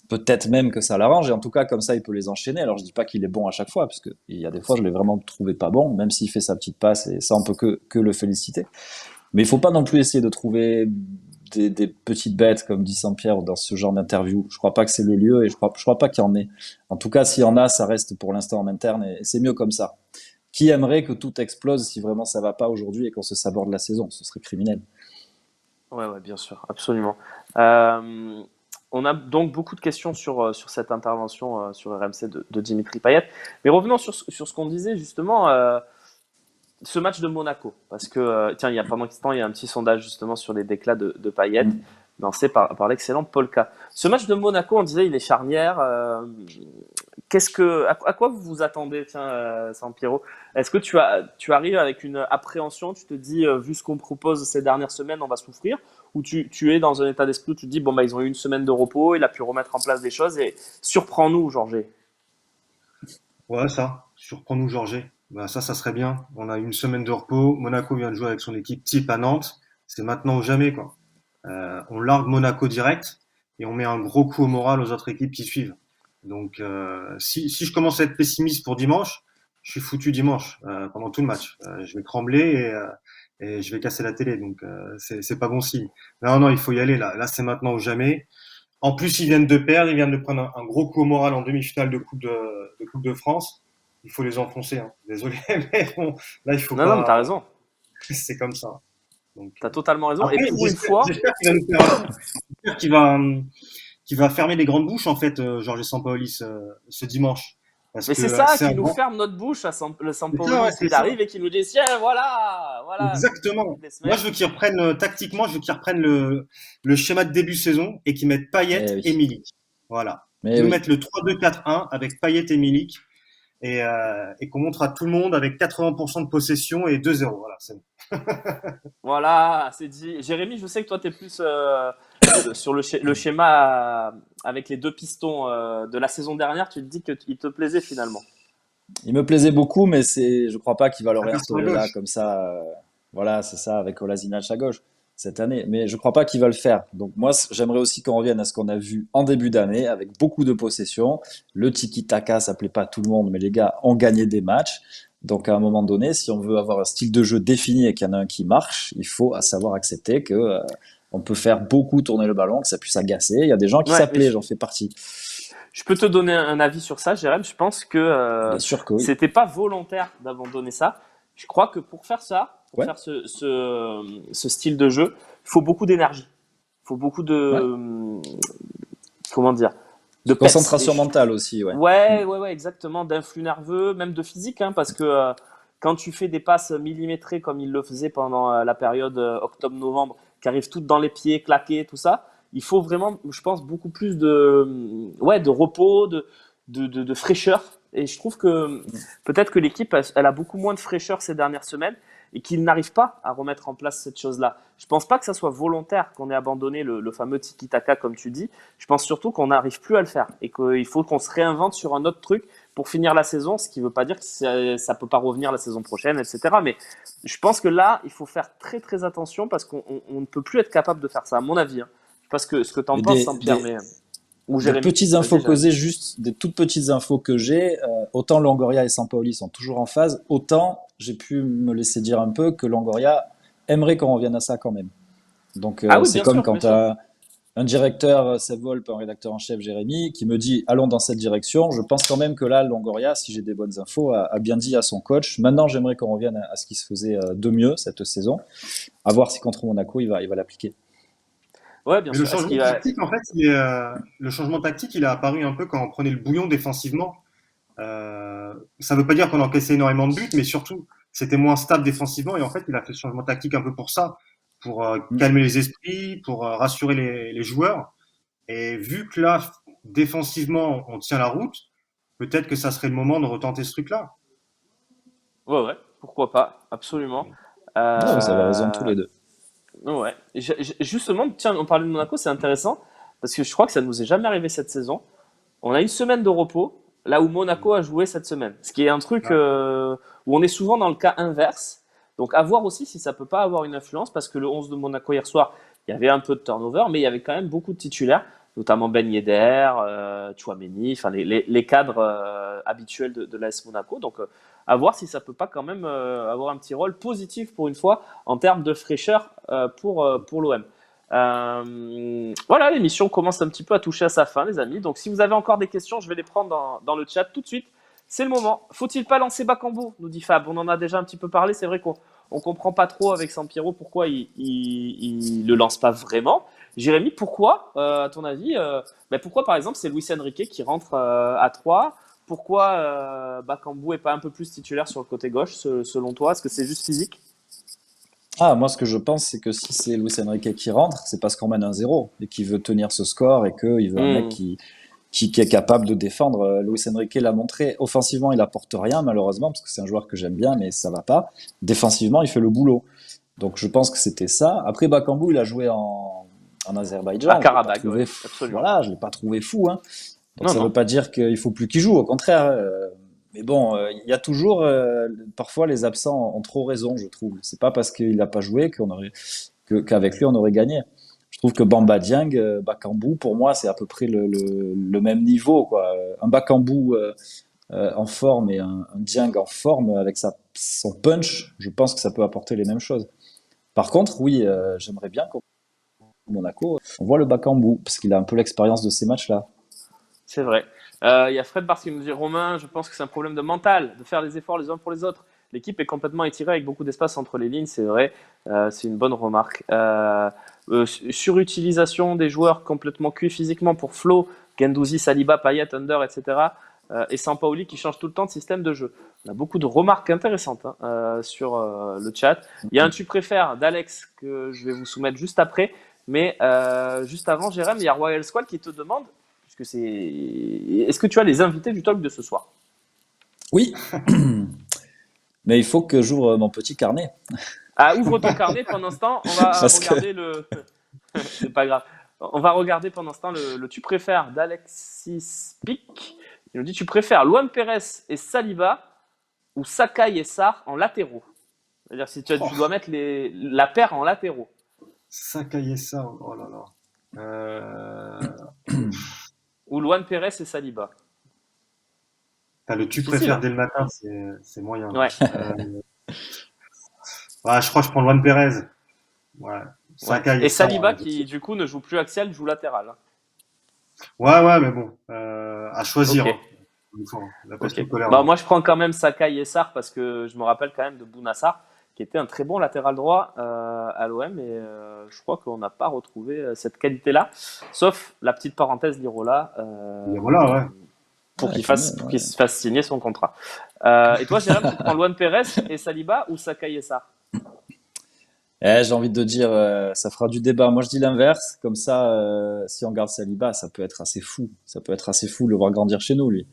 Peut-être même que ça l'arrange, et en tout cas, comme ça, il peut les enchaîner. Alors, je dis pas qu'il est bon à chaque fois, parce que il y a des fois, je l'ai vraiment trouvé pas bon, même s'il fait sa petite passe, et ça, on peut que le féliciter. Mais il faut pas non plus essayer de trouver des petites bêtes, comme dit Saint-Pierre, dans ce genre d'interview. Je crois pas que c'est le lieu, et je crois pas qu'il y en ait. En tout cas, s'il y en a, ça reste pour l'instant en interne, et c'est mieux comme ça. Qui aimerait que tout explose si vraiment ça va pas aujourd'hui et qu'on se saborde la saison? Ce serait criminel. Ouais, ouais, bien sûr, absolument. Euh, on a donc beaucoup de questions sur cette intervention sur RMC de Dimitri Payet. Mais revenons sur ce qu'on disait justement. Ce match de Monaco, parce que tiens, pendant ce temps, il y a un petit sondage justement sur les déclats de Payet, Mm. lancé par l'excellent Polka. Ce match de Monaco, on disait, il est charnière. À quoi vous vous attendez, tiens, Saint-Pierrot? Est-ce que tu arrives avec une appréhension, tu te dis, vu ce qu'on propose ces dernières semaines, on va souffrir, ou tu es dans un état d'esprit où tu te dis, bon, bah, ils ont eu une semaine de repos, il a pu remettre en place des choses, et surprends-nous, Georges. Ouais, ça. Surprends-nous, Georges. Bah, ça serait bien. On a une semaine de repos. Monaco vient de jouer avec son équipe type à Nantes. C'est maintenant ou jamais, quoi. On largue Monaco direct et on met un gros coup au moral aux autres équipes qui suivent. Donc, si je commence à être pessimiste pour dimanche, je suis foutu dimanche pendant tout le match. Je vais trembler et je vais casser la télé. Donc, c'est pas bon signe. Non, non, il faut y aller là. Là, c'est maintenant ou jamais. En plus, ils viennent de perdre, ils viennent de prendre un gros coup au moral en demi-finale de Coupe de France. Il faut les enfoncer, hein. Désolé, mais bon, là, il faut Non, non, mais t'as pas. raison. C'est comme ça. Donc, T'as totalement raison. Et après, pour une j'espère, fois, j'espère qu'il va nous faire, j'espère qu'il va fermer les grandes bouches en fait, Georges Sampaoli ce dimanche, parce mais que c'est ça c'est un qui nous grand. ferme notre bouche le C'est ça, Sampaoli, ouais, c'est c'est qu'il ça. arrive et qu'il nous dit tiens, voilà, voilà, comme il fait Exactement. toutes les Moi, semaines. je veux qu'ils reprennent tactiquement, je veux qu'ils reprennent le schéma de début saison et qu'ils mettent Payet Eh et oui. Milik. Voilà. Mais Qu'ils nous oui. mettent le 3-2-4-1 avec Payet et Milik et qu'on montre à tout le monde avec 80% de possession et 2-0. Voilà, c'est bon. Voilà, c'est dit. Jérémy, je sais que toi, tu es plus sur le schéma avec les deux pistons de la saison dernière. Tu te dis qu'il te plaisait finalement. Il me plaisait beaucoup, mais je crois pas qu'il va le Ça passe sur la réinstaurer là, gauche. comme ça. Voilà, c'est ça, avec Kolasinac à gauche cette année. Mais je crois pas qu'il va le faire. Donc moi, j'aimerais aussi qu'on revienne à ce qu'on a vu en début d'année, avec beaucoup de possession. Le tiki-taka, ça plaît pas à tout le monde, mais les gars ont gagné des matchs. Donc à un moment donné, si on veut avoir un style de jeu défini et qu'il y en a un qui marche, il faut savoir accepter que on peut faire beaucoup tourner le ballon, que ça puisse agacer. Il y a des gens qui Ouais, mais s'appelaient, j'en fais partie. je peux te donner un avis sur ça, Jérém. Je pense que Bien sûr que oui. c'était pas volontaire d'abandonner ça. Je crois que pour faire ça, pour Ouais, faire ce style de jeu, il faut beaucoup d'énergie. Il faut beaucoup ouais. de, comment dire, de peps. Concentration mentale aussi, ouais. Mm. Ouais, exactement, d'influx nerveux, même de physique, hein, parce que quand tu fais des passes millimétrées comme il le faisait pendant la période octobre-novembre, qui arrivent toutes dans les pieds, claquées, tout ça, il faut vraiment, je pense, beaucoup plus ouais, de repos, de fraîcheur. Et je trouve que peut-être que l'équipe, elle a beaucoup moins de fraîcheur ces dernières semaines et qu'ils n'arrivent pas à remettre en place cette chose-là. Je pense pas que ça soit volontaire qu'on ait abandonné le fameux tiki-taka, comme tu dis. Je pense surtout qu'on n'arrive plus à le faire et qu'il faut qu'on se réinvente sur un autre truc pour finir la saison, ce qui ne veut pas dire que ça peut pas revenir la saison prochaine, etc. Mais je pense que là, il faut faire très très attention parce qu'on ne peut plus être capable de faire ça, à mon avis. Hein. Je sais pas ce que tu en Mais penses, Saint-Pierre, mais ou des Jérémy. petites Vas-y, infos que Jérémy. j'ai, juste des toutes petites infos que j'ai, autant Longoria et Sampaoli sont toujours en phase, autant j'ai pu me laisser dire un peu que Longoria aimerait qu'on revienne à ça quand même. Donc Ah oui, c'est bien comme sûr, quand bien tu sûr. as un directeur, Seb Wolf, un rédacteur en chef, Jérémy, qui me dit allons dans cette direction. Je pense quand même que là, Longoria, si j'ai des bonnes infos, a bien dit à son coach. Maintenant, j'aimerais qu'on revienne à ce qui se faisait de mieux cette saison. À voir si contre Monaco, il va l'appliquer. Ouais, bien Mais le sûr. Est-ce changement qu'il va. tactique, en fait, le changement tactique, il est apparu un peu quand on prenait le bouillon défensivement. Ça ne veut pas dire qu'on encaissait énormément de buts, mais surtout, c'était moins stable défensivement. Et en fait, il a fait ce changement tactique un peu pour ça, pour Mm. calmer les esprits, pour rassurer les joueurs. Et vu que là, défensivement, on tient la route, peut-être que ça serait le moment de retenter ce truc-là. Ouais, ouais, pourquoi pas, absolument. Non, vous avez raison tous Euh, les deux. ouais. Justement, tiens, on parlait de Monaco, c'est intéressant parce que je crois que ça ne nous est jamais arrivé cette saison. On a une semaine de repos, là où Monaco a joué cette semaine. Ce qui est un truc Ouais. où on est souvent dans le cas inverse. Donc à voir aussi si ça peut pas avoir une influence, parce que le 11 de Monaco hier soir, il y avait un peu de turnover, mais il y avait quand même beaucoup de titulaires, notamment Ben Yedder, Tchouaméni, enfin les cadres habituels de l'AS Monaco. Donc à voir si ça peut pas quand même avoir un petit rôle positif pour une fois en termes de fraîcheur pour l'OM. Voilà, l'émission commence un petit peu à toucher à sa fin, les amis. Donc, si vous avez encore des questions, je vais les prendre dans le chat tout de suite. C'est le moment. Faut-il pas lancer Bakambu, nous dit Fab. On en a déjà un petit peu parlé. C'est vrai qu'on ne comprend pas trop avec Sampiero pourquoi il le lance pas vraiment. Jérémy, pourquoi, à ton avis, pourquoi par exemple c'est Luis Enrique qui rentre à 3? Pourquoi Bakambu est pas un peu plus titulaire sur le côté gauche, selon toi? Est-ce que c'est juste physique? Ah, moi, ce que je pense, c'est que si c'est Luis Enrique qui rentre, c'est parce qu'on mène 1-0 et qu'il veut tenir ce score et qu'il veut un mec Hmm. qui est capable de défendre. Luis Enrique l'a montré. Offensivement, il apporte rien, malheureusement, parce que c'est un joueur que j'aime bien, mais ça va pas. Défensivement, il fait le boulot. Donc, je pense que c'était ça. Après, Bakambu, il a joué en À Azerbaïdjan. Je l'ai pas Karabakh, ouais, trouvé, absolument. voilà, je l'ai pas trouvé fou, hein. Donc, Non, ça non. veut pas dire qu'il faut plus qu'il joue, au contraire. Mais bon, il y a toujours, parfois, les absents ont trop raison, je trouve. C'est pas parce qu'il n'a pas joué qu'avec lui, on aurait gagné. Je trouve que Bamba Dieng, Bakambu, pour moi, c'est à peu près le même niveau, quoi. Un Bakambu en forme et un Dieng en forme avec son punch, je pense que ça peut apporter les mêmes choses. Par contre, oui, j'aimerais bien qu'au Monaco, on voit le Bakambu, parce qu'il a un peu l'expérience de ces matchs-là. C'est vrai. Il y a Fred Barthes qui nous dit Romain, je pense que c'est un problème de mental, de faire les efforts les uns pour les autres. L'équipe est complètement étirée avec beaucoup d'espace entre les lignes, c'est vrai. C'est une bonne remarque. Surutilisation des joueurs complètement cuits physiquement pour Flo, Gendouzi, Saliba, Payet, Under, etc. Et Sampaoli qui change tout le temps de système de jeu. On a beaucoup de remarques intéressantes hein, sur le chat. Il y a un tu préfères d'Alex que je vais vous soumettre juste après. Mais juste avant, Jérém, il y a Royal Squad qui te demande puisque c'est. Est-ce que tu as les invités du talk de ce soir? Oui, mais il faut que j'ouvre mon petit carnet, Ah, ouvre ton carnet pendant ce temps, on va parce que regarder le. C'est pas grave. On va regarder pendant ce temps le tu préfères d'Alexis Pic. Il nous dit tu préfères Luan Pérez et Saliba ou Sakai et Sarr en latéraux. C'est-à-dire si Oh, tu dois mettre la paire en latéraux. Sakaye ça, oh là là. Ou Luan Pérez et Saliba. T'as le tu Difficile, préfères hein? dès le matin, c'est moyen. Ouais. Ouais, je crois que je prends Luan Pérez. Ouais. Ouais. Saka Et et Sarr. Saliba qui, du coup, ne joue plus axial, joue latéral, hein. Ouais, mais bon, à choisir. Ok, Hein. Une fois, d'après ce ok. qu'il peut l'air. Bah, moi, je prends quand même Sakai et Sarr parce que je me rappelle quand même de Bouna Sarr, qui était un très bon latéral droit à l'OM. Et je crois qu'on n'a pas retrouvé cette qualité-là. Sauf la petite parenthèse d'Irola Et voilà, ouais. pour Ouais, qu'il quand fasse, même, pour ouais. qu'il se fasse signer son contrat. Et toi, Jérôme, tu prends Luan Pérez et Saliba ou Sakai et Sarr? J'ai envie de dire, ça fera du débat. Moi, je dis l'inverse. Comme ça, si on garde Saliba, ça peut être assez fou. Ça peut être assez fou de le voir grandir chez nous, lui.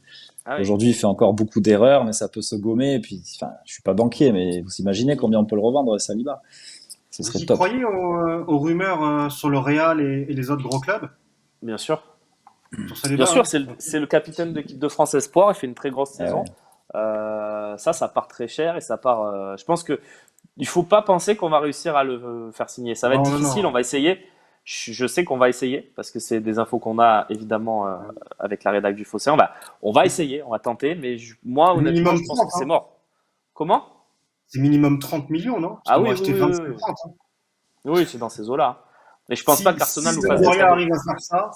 Ah oui. Aujourd'hui, il fait encore beaucoup d'erreurs, mais ça peut se gommer. Et puis, enfin, je suis pas banquier, mais vous imaginez combien on peut le revendre, Saliba? Ce Vous serait y top. croyez aux rumeurs sur le Real et les autres gros clubs? Bien sûr. Sur Bien Saliba, sûr, hein? c'est le capitaine de l'équipe de France Espoir. Il fait une très grosse Eh saison. ouais. Ça part très cher et ça part. Je pense que il faut pas penser qu'on va réussir à le faire signer. Ça va être difficile. On Non. va essayer. Je sais qu'on va essayer parce que c'est des infos qu'on a évidemment avec la rédac du Fossé. On va essayer, on va tenter. Mais moi, C'est honnêtement, minimum je pense que 30, c'est hein. mort. Comment? C'est minimum 30 millions, non? Parce Ah qu'ils vont oui, oui, acheter oui, oui, oui. 25-30. Hein. Oui, c'est dans ces eaux-là. Mais je pense pas Si qu'Arsenal nous fasse des Sampdoria cadeaux. arrive à faire ça,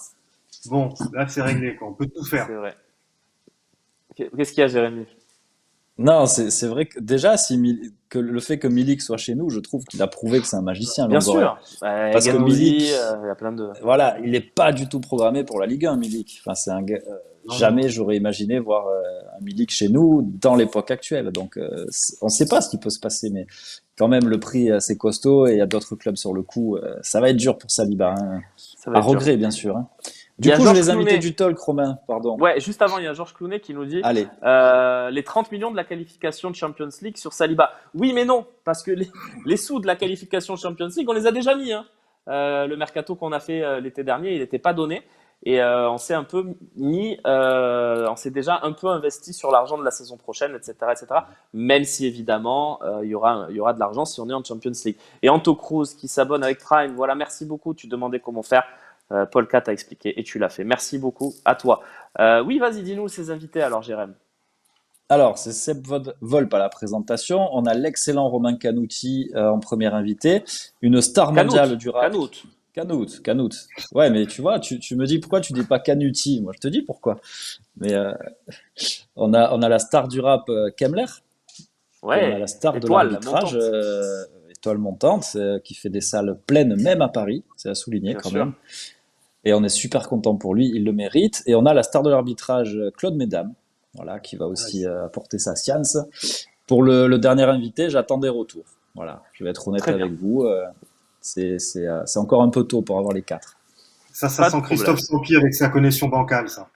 bon, là c'est réglé, quoi. On peut tout faire. C'est vrai. Qu'est-ce qu'il y a, Jérémy? Non, c'est vrai que déjà, que le fait que Milik soit chez nous, je trouve qu'il a prouvé que c'est un magicien, Bien Longoria. sûr. Parce que Gendouzi, Milik, il y a plein de. voilà, il n'est pas du tout programmé pour la Ligue 1, Milik. Enfin, Non. jamais j'aurais imaginé voir un Milik chez nous dans l'époque actuelle. Donc, on ne sait pas ce qui peut se passer, mais quand même, le prix est assez costaud et il y a d'autres clubs sur le coup. Ça va être dur pour Saliba, hein. Ça va À être dur. regret, bien sûr, hein. Il y Du a coup, je Georges les invités Clooney. du talk, Romain, pardon. Ouais, juste avant, il y a Georges Clooney qui nous dit Allez. les 30 millions de la qualification de Champions League sur Saliba. Oui, mais non, parce que les sous de la qualification Champions League, on les a déjà mis, hein. Le mercato qu'on a fait l'été dernier, il n'était pas donné. Et on s'est un peu mis, on s'est déjà un peu investi sur l'argent de la saison prochaine, etc., etc. Même si évidemment il y aura de l'argent si on est en Champions League. Et Anto Cruz qui s'abonne avec Prime, voilà, merci beaucoup. Tu demandais comment faire. Paul K t'a expliqué et tu l'as fait. Merci beaucoup à toi. Oui, vas-y, dis-nous ces invités alors, Jérém. Alors, c'est Seb Volp à la présentation. On a l'excellent Romain Canouti en premier invité, une star mondiale du rap. Canout. Ouais, mais tu vois, tu me dis pourquoi tu dis pas Canuti. Moi, je te dis pourquoi. Mais on a la star du rap Kemler. Et on a la Ouais, star de étoile l'arbitrage, montante, étoile montante, qui fait des salles pleines même à Paris. C'est à souligner bien quand sûr. même. Et on est super content pour lui, il le mérite. Et on a la star de l'arbitrage, Claude Mesdames, voilà, qui va aussi apporter sa science. Pour le dernier invité, j'attends des retours. Voilà, je vais être honnête Très bien. avec vous. C'est encore un peu tôt pour avoir les 4. Ça Pas de sent problème. Christophe Sampi avec sa connexion bancale, ça.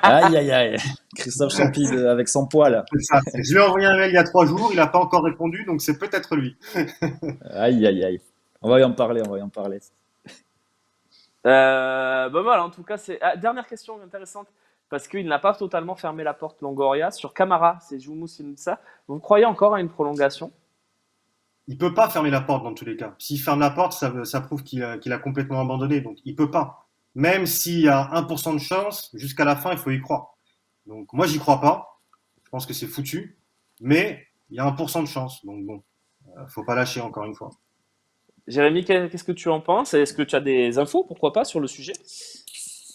Aïe, aïe, aïe. Christophe Champy avec son poil. C'est ça. Je lui ai envoyé un mail il y a 3 jours, il n'a pas encore répondu, donc c'est peut-être lui. Aïe, aïe, aïe. On va y en parler. Bah voilà, en tout cas, dernière question intéressante parce qu'il n'a pas totalement fermé la porte Longoria sur Camara. C'est Joumou Sinoussa. Vous croyez encore à une prolongation? Il peut pas fermer la porte dans tous les cas. S'il ferme la porte, ça prouve qu'il a complètement abandonné, donc il peut pas. Même s'il y a 1% de chance, jusqu'à la fin, il faut y croire. Donc moi, j'y crois pas. Je pense que c'est foutu. Mais il y a 1% de chance. Donc bon, faut pas lâcher encore une fois. Jérémy, qu'est-ce que tu en penses? Est-ce que tu as des infos, pourquoi pas, sur le sujet?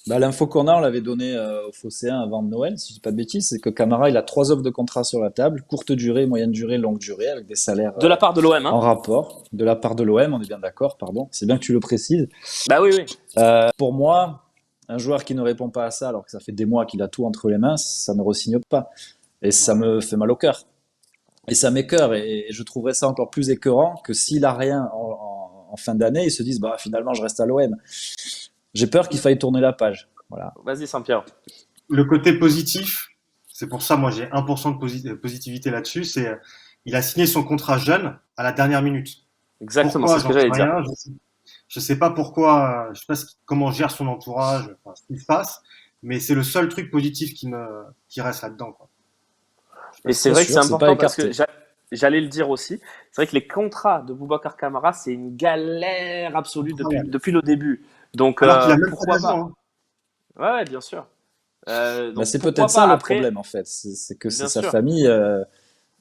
Bah, l'info qu'on a, on l'avait donnée au Phocéen avant de Noël, si je dis pas de bêtises, c'est que Camara, il a 3 offres de contrat sur la table, courte durée, moyenne durée, longue durée, avec des salaires De la part de l'OM, en hein? rapport, de la part de l'OM, on est bien d'accord, pardon. C'est bien que tu le précises. Bah oui, oui. Pour moi, un joueur qui ne répond pas à ça, alors que ça fait des mois qu'il a tout entre les mains, ça ne re-signe pas. Et ça me fait mal au cœur. Et ça m'écœure, et je trouverais ça encore plus écœurant que s'il a rien en fin d'année, ils se disent, bah finalement, je reste à l'OM. J'ai peur qu'il faille tourner la page. Voilà. Vas-y, Saint-Pierre. Le côté positif, c'est pour ça, moi, j'ai 1% de positivité là-dessus, c'est il a signé son contrat jeune à la dernière minute. Exactement, Pourquoi? c'est ce que J'en sais j'allais dire. rien. Je sais pas pourquoi, je sais pas comment gère son entourage, enfin, ce qui se passe, mais c'est le seul truc positif qui reste là-dedans, quoi. Et c'est C'est vrai que c'est sûr, c'est pas important parce que écarté. j'allais le dire aussi. C'est vrai que les contrats de Boubacar Camara, c'est une galère absolue Incroyable. depuis le début. Donc, Alors qu'il a même pas pourquoi d'argent, pas? hein. Ouais, ouais, bien sûr. Bah, Donc, c'est pourquoi peut-être ça pas le après? problème en fait, c'est que c'est Bien sa sûr. famille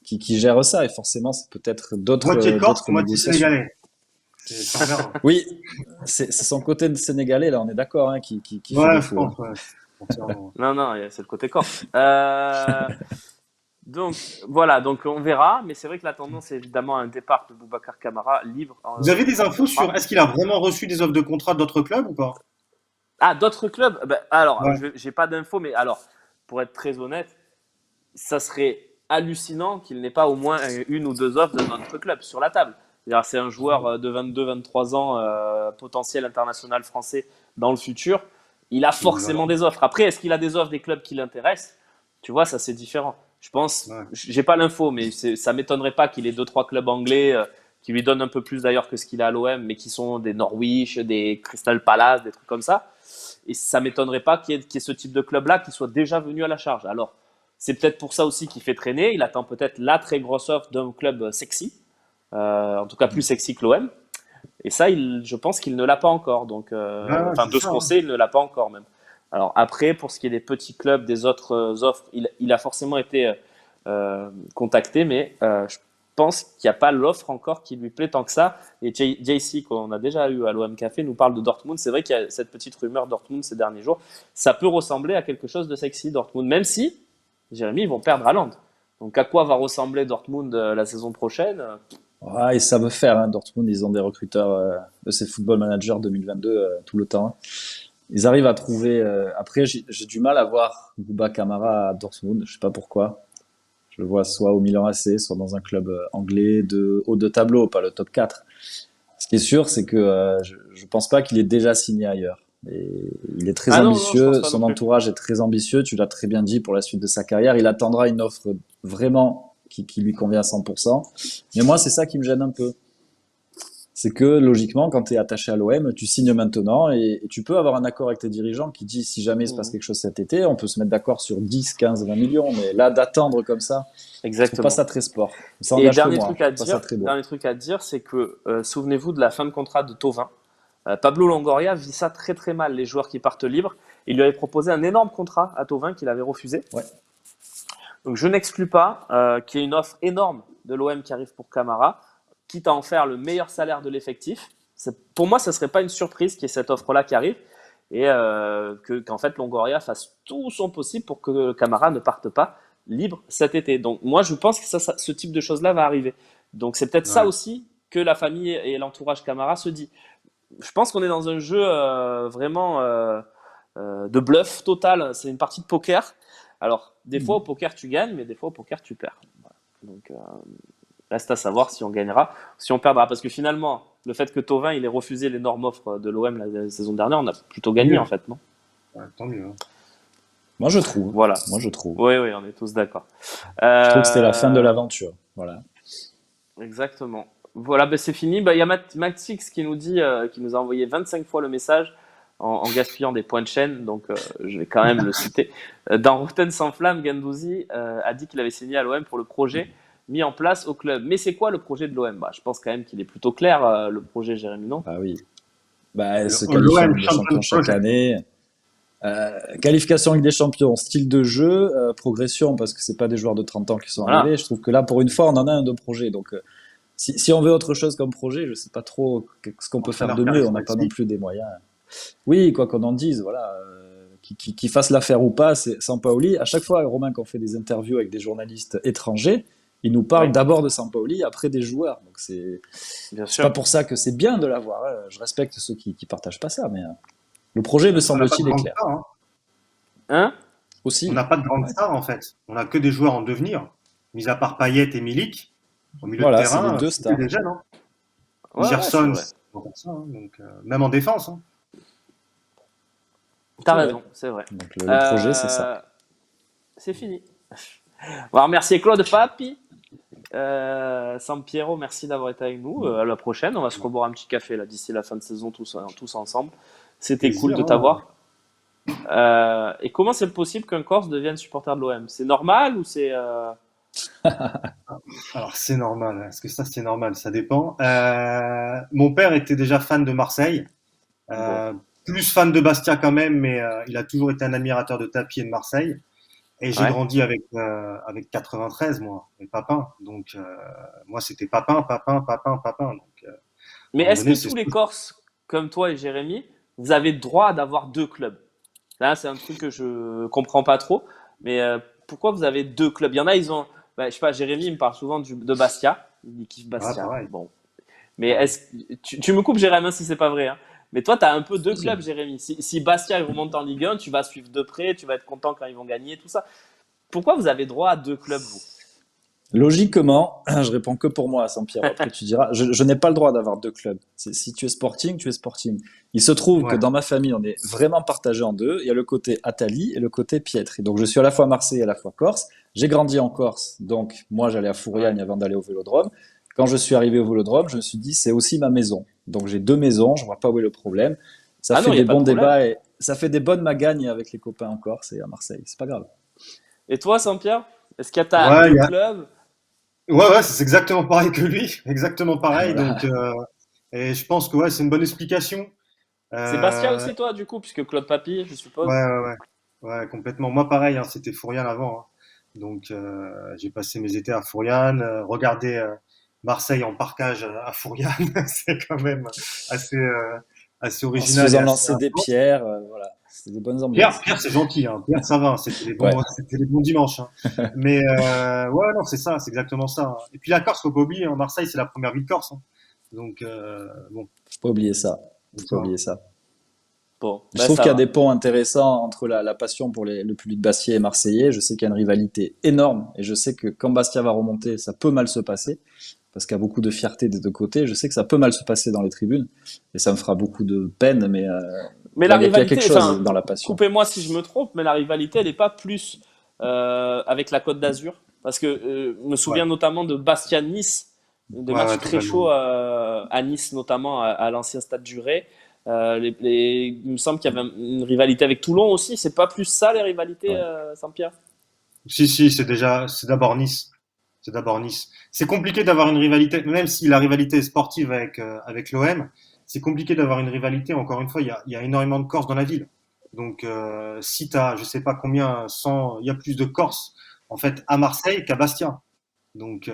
qui gère ça et forcément c'est peut-être Moitié corse, d'autres moitié négociations. sénégalais. C'est envers, hein. Oui, c'est son côté de Sénégalais, là, on est d'accord, hein, qui fait Ouais, je défaut, hein. pense, ouais. Entièrement. Non, non, c'est le côté corse. Donc voilà, donc on verra, mais c'est vrai que la tendance est évidemment un départ de Boubacar Kamara libre Vous avez des en infos contrat. sur est-ce qu'il a vraiment reçu des offres de contrat d'autres clubs ou pas? Ah, d'autres clubs? Ben, alors, Ouais. j'ai pas d'infos, mais alors, pour être très honnête, ça serait hallucinant qu'il n'ait pas au moins une ou deux offres de notre club sur la table. C'est un joueur de 22-23 ans, potentiel international français dans le futur. Il a Voilà. forcément des offres. Après, est-ce qu'il a des offres des clubs qui l'intéressent? Tu vois, ça c'est différent. Je pense, Ouais. j'ai pas l'info, mais ça m'étonnerait pas qu'il ait deux trois clubs anglais qui lui donnent un peu plus d'ailleurs que ce qu'il a à l'OM, mais qui sont des Norwich, des Crystal Palace, des trucs comme ça. Et ça m'étonnerait pas qu'il y ait ce type de club-là qui soit déjà venu à la charge. Alors, c'est peut-être pour ça aussi qu'il fait traîner. Il attend peut-être la très grosse offre d'un club sexy, en tout cas plus sexy que l'OM. Et ça, je pense qu'il ne l'a pas encore. Donc, Ouais, ouais, enfin, c'est de ce ça, qu'on hein. sait, il ne l'a pas encore même. Alors après, pour ce qui est des petits clubs, des autres offres, il a forcément été contacté, mais je pense qu'il n'y a pas l'offre encore qui lui plaît tant que ça. Et JC, qu'on a déjà eu à l'OM Café, nous parle de Dortmund. C'est vrai qu'il y a cette petite rumeur Dortmund ces derniers jours. Ça peut ressembler à quelque chose de sexy, Dortmund, même si, Jérémy, ils vont perdre Haaland. Donc à quoi va ressembler Dortmund la saison prochaine? Ouais, ils savent faire, hein, Dortmund, ils ont des recruteurs, c'est Football Manager 2022 tout le temps, hein. Ils arrivent à trouver. Après, j'ai du mal à voir Bouba Kamara à Dortmund. Je sais pas pourquoi. Je le vois soit au Milan AC, soit dans un club anglais de haut de tableau, pas le top 4. Ce qui est sûr, c'est que je pense pas qu'il est déjà signé ailleurs. Et il est très Ah non, non, je pense ambitieux. pas non Son plus. entourage est très ambitieux. Tu l'as très bien dit pour la suite de sa carrière. Il attendra une offre vraiment qui lui convient à 100%. Mais moi, c'est ça qui me gêne un peu. C'est que logiquement, quand tu es attaché à l'OM, tu signes maintenant et tu peux avoir un accord avec tes dirigeants qui dit si jamais il se passe Mhm. quelque chose cet été, on peut se mettre d'accord sur 10, 15, 20 millions. Mais là, d'attendre comme ça, je trouve pas Exactement. ça très sport. Ça Et engage que moi, hein. Je trouve pas ça très beau. dernier truc à dire, c'est que souvenez-vous de la fin de contrat de Thauvin. Pablo Longoria vit ça très très mal, les joueurs qui partent libres. Il lui avait proposé un énorme contrat à Thauvin qu'il avait refusé. Ouais. Donc je n'exclus pas qu'il y ait une offre énorme de l'OM qui arrive pour Camara, quitte à en faire le meilleur salaire de l'effectif. Pour moi, ce ne serait pas une surprise qu'il y ait cette offre-là qui arrive et qu'en fait Longoria fasse tout son possible pour que Camara ne parte pas libre cet été. Donc moi, je pense que ce type de choses-là va arriver. Donc c'est peut-être ça Ouais. aussi que la famille et l'entourage Camara se dit. Je pense qu'on est dans un jeu vraiment de bluff total. C'est une partie de poker. Alors, des fois au poker tu gagnes, mais des fois au poker tu perds. Voilà. Donc, reste à savoir si on gagnera, si on perdra. Parce que finalement, le fait que Thauvin il ait refusé l'énorme offre de l'OM la saison dernière, on a plutôt gagné Mieux. en fait, non? Ouais, tant mieux, hein. Moi, je trouve. Voilà. Moi, je trouve. Oui, oui, on est tous d'accord. Je trouve que c'était la fin de l'aventure. Voilà. Exactement. Voilà, ben c'est fini. Ben, il y a Matix qui nous dit, qui nous a envoyé 25 fois le message en gaspillant des points de chaîne, donc je vais quand même le citer. Dans Rotten sans flamme, Guendouzi a dit qu'il avait signé à l'OM pour le projet mis en place au club. Mais c'est quoi le projet de l'OM? Bah, je pense quand même qu'il est plutôt clair, le projet, Jérémy, non? Bah oui. Bah, se qualifier en L'OM Ligue des Champions Champions chaque Project. année. Qualification en Ligue des Champions, style de jeu, progression, parce que c'est pas des joueurs de 30 ans qui sont Voilà. arrivés. Je trouve que là, pour une fois, on en a un de projet. Donc, si on veut autre chose comme projet, je sais pas trop ce qu'on peut faire de mieux. On n'a pas non plus des moyens. Oui, quoi qu'on en dise, voilà. Qui fasse l'affaire ou pas, c'est Sampaoli. À chaque fois, Romain, qu'on fait des interviews avec des journalistes étrangers, il nous parle Oui, d'abord de Sampaoli, après des joueurs. Donc bien c'est pas sûr. pour ça que c'est bien de l'avoir, hein. Je respecte ceux qui partagent pas ça, mais le projet, me On n'a pas de semble-t-il, est grande clair. star, hein. Hein? On Aussi. n'a pas de grande Ouais. star en fait. On n'a que des joueurs en devenir. Mis à part Payet et Milik, au milieu de Voilà, c'est les terrain, deux c'est que stars. des jeunes, hein. Ouais, ouais, c'est Gerson, vrai. c'est pas ça, hein. Donc, même en défense, hein. T'as C'est vrai. raison, c'est vrai. Donc le projet, c'est ça. C'est fini. On va remercier Claude Papi. Sampiero, merci d'avoir été avec nous. À la prochaine. On va se reboire un petit café là d'ici la fin de saison tous ensemble. C'était cool Plaisir, de hein. t'avoir. Et comment c'est possible qu'un Corse devienne supporter de l'OM? C'est normal ou c'est Alors c'est normal. Est-ce que ça c'est normal? Ça dépend. Mon père était déjà fan de Marseille. bon? Plus fan de Bastia quand même, mais il a toujours été un admirateur de Tapie et de Marseille. Et j'ai Ouais. grandi avec 93, moi, et Papin. Donc, moi, c'était Papin, Papin, Papin, Papin. Donc, À Mais un moment est-ce que donné, c'est tous les Corses, comme toi et Jérémy, vous avez le droit d'avoir deux clubs? Là, c'est un truc que je comprends pas trop. Mais pourquoi vous avez deux clubs? Il y en a, ils ont. Bah, je sais pas, Jérémy, il me parle souvent de Bastia. Il kiffe ah, Bastia. pareil, Bon. Mais pareil. tu me coupes, Jérémy, si c'est pas vrai, hein. Mais toi, tu as un peu deux Si. clubs, Jérémy. Si Bastia ils remontent en Ligue 1, tu vas suivre de près, tu vas être content quand ils vont gagner, tout ça. Pourquoi vous avez droit à deux clubs, vous? Logiquement, je réponds que pour moi à Saint-Pierre. Après, tu diras, je n'ai pas le droit d'avoir deux clubs. Si tu es Sporting, tu es Sporting. Il se trouve que Ouais. dans ma famille, on est vraiment partagé en deux. Il y a le côté Attali et le côté Pietri. Donc, je suis à la fois Marseille et à la fois Corse. J'ai grandi en Corse, donc moi, j'allais à Ouais. Fouriagne avant d'aller au Vélodrome. Quand je suis arrivé au Vélodrome, je me suis dit, c'est aussi ma maison. Donc, j'ai deux maisons. Je vois pas où est le problème. Ça Ah non, fait il n'y a des pas de bons problème. débats et ça fait des bonnes magagnes avec les copains en Corse et à Marseille. C'est pas grave. Et toi, Saint-Pierre, est-ce que tu as Ouais, deux clubs? ouais, c'est exactement pareil que lui, exactement pareil. Donc, Voilà. et je pense que ouais, c'est une bonne explication. C'est Bastia Euh, aussi, toi, du coup, puisque Claude Papy, je ouais, suppose. ouais, ouais, ouais, complètement. Moi, pareil, hein, c'était Fourian avant, hein. Donc, j'ai passé mes étés à Fourian, regarder Marseille en parkage à Fourian, c'est quand même assez, assez En se original et faisant assez lancer des intense. pierres, voilà. C'était des bonnes Pierre, ambiances. Pierre, c'est gentil, hein. Pierre, ça va, c'était les bons, Ouais, c'était les bons dimanches, hein. Mais ouais, non, c'est ça, c'est exactement ça, hein. Et puis la Corse, faut pas oublier, hein, Marseille, c'est la première ville corse, hein. Donc bon, faut pas oublier ça. c'est Faut ça, pas hein. oublier ça. Bon, Je ben trouve ça qu'il y a des va. ponts intéressants entre la passion pour le public bastiais et marseillais. Je sais qu'il y a une rivalité énorme et je sais que quand Bastia va remonter, ça peut mal se passer parce qu'il y a beaucoup de fierté des deux côtés. Je sais que ça peut mal se passer dans les tribunes et ça me fera beaucoup de peine, mais Mais la il y a quelque rivalité, chose enfin, dans la passion. coupez-moi si je me trompe, mais la rivalité, elle n'est pas plus avec la Côte d'Azur. Parce que je me Ouais, souviens notamment de Bastia-Nice, des ouais, matchs ouais, très totalement. chauds à Nice, notamment à l'ancien stade du Ray. Il me semble qu'il y avait une rivalité avec Toulon aussi. C'est pas plus ça, les rivalités, Ouais. Saint-Pierre? Si, si, c'est d'abord Nice. C'est d'abord Nice. C'est compliqué d'avoir une rivalité, même si la rivalité est sportive avec l'OM, c'est compliqué d'avoir une rivalité. Encore une fois, il y a énormément de Corses dans la ville. Donc, si tu as, je sais pas combien, 100, il y a plus de Corses, en fait, à Marseille qu'à Bastia. Donc,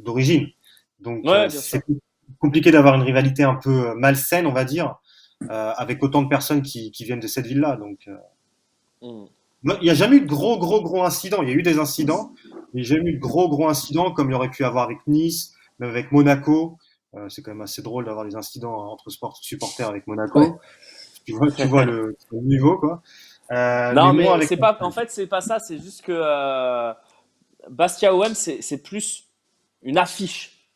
d'origine. Donc, Ouais, bien c'est sûr. compliqué d'avoir une rivalité un peu malsaine, on va dire, avec autant de personnes qui viennent de cette ville-là. Donc, Hmm. il n'y a jamais eu de gros incidents. Il y a eu des incidents, mais il n'y a jamais eu de gros incidents comme il y aurait pu y avoir avec Nice, même avec Monaco. C'est quand même assez drôle d'avoir des incidents entre supporters avec Ouais. Monaco. Tu vois le niveau, quoi. Mais Non, moi, mais avec. c'est pas. En fait, c'est pas ça. C'est juste que Bastia OM, c'est plus une affiche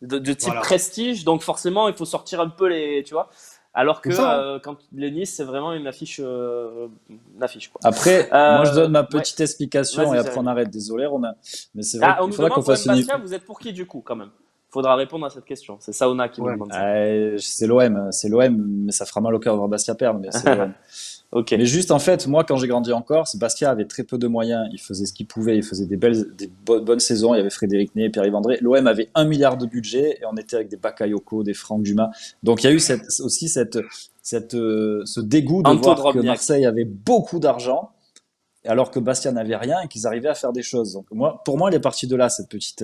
de type Voilà. prestige, donc forcément il faut sortir un peu les, tu vois. Alors que C'est ça, hein. quand les Nice, c'est vraiment une affiche quoi. Après, moi je donne ma Ouais, petite explication et vas-y après on Jérémy. arrête. Désolé Romain, mais c'est vrai Ah, on qu'il nous faudra qu'on demande fasse OM une. Bastia, vous êtes pour qui du coup quand même? Faudra répondre à cette question. C'est Sauna qui nous Ouais. demande ça. C'est l'OM, mais ça fera mal au cœur de voir Bastia perdre, mais c'est l'OM. Ok. Mais juste en fait, moi quand j'ai grandi en Corse, Bastia avait très peu de moyens, il faisait ce qu'il pouvait, il faisait bonnes saisons, il y avait Frédéric Ney, Pierre-Yves André. L'OM avait 1 milliard de budget et on était avec des Bakayoko, des Franck Dumas. Donc il y a eu ce dégoût de Anto voir que Drobniak. Marseille avait beaucoup d'argent alors que Bastia n'avait rien et qu'ils arrivaient à faire des choses. Donc moi, pour moi, elle est partie de là, cette petite.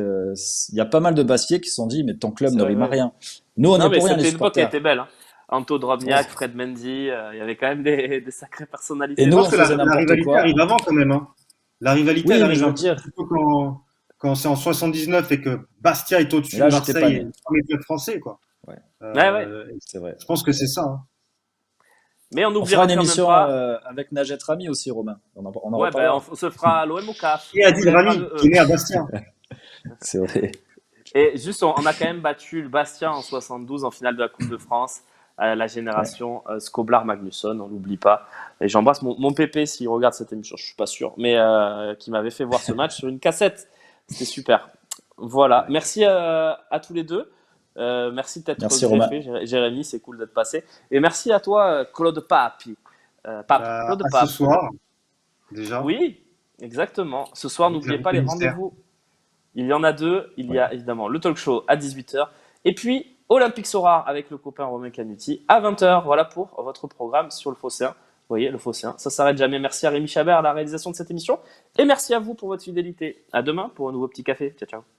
Il y a pas mal de Bastiais qui se sont dit, mais ton club C'est ne vrai, rime à ouais. rien. Nous, on Non n'est mais pour rien, les c'était une époque qui supporters. était belle, hein. Anto Ouais. Drobniak, Fred Mendy, il y avait quand même des sacrées Et personnalités Je nous, dans pense on que ce faisait la n'importe rivalité quoi. arrive avant quand même, hein. La rivalité, elle Oui, mais je arrive veux un peu dire, plutôt quand c'est en 79 et que Bastia est mais au-dessus de là, j'étais pas Marseille et né. du premier club français, quoi. Ouais, Ouais, ouais. c'est vrai. Je pense que c'est ça, hein. Mais on On fera n'oubliera une quand même émission pas. avec Najet Rami aussi, Romain. On en Ouais, ben reparlera. on se fera l'OM au CAF. Et On Adil enlèvera le Rami, qui est E. né à Bastia. C'est vrai. Et juste, on a quand même battu le Bastia en 72 en finale de la Coupe de France. La Ouais. génération Skoblar-Magnusson, on l'oublie pas. Et j'embrasse mon pépé s'il regarde cette émission, je suis pas sûr, mais qui m'avait fait voir ce match sur une cassette. C'était super. Voilà, merci à tous les deux. Merci de t'être Merci, Romain. greffé, Jérémy, c'est cool d'être passé. Et merci à toi, Claude Papi. Bah, Claude à ce Pape. soir, déjà, Oui, exactement. Ce soir, avec n'oubliez pas l'invité les mystère. rendez-vous. Il y en a deux. Il y Ouais. a évidemment le talk show à 18h. Et puis, Olympique Sorar avec le copain Romain Canuti à 20h. Voilà pour votre programme sur le Phocéen. Vous voyez, le Phocéen, ça s'arrête jamais. Merci à Rémi Chabert à la réalisation de cette émission. Et merci à vous pour votre fidélité. À demain pour un nouveau petit café. Ciao, ciao.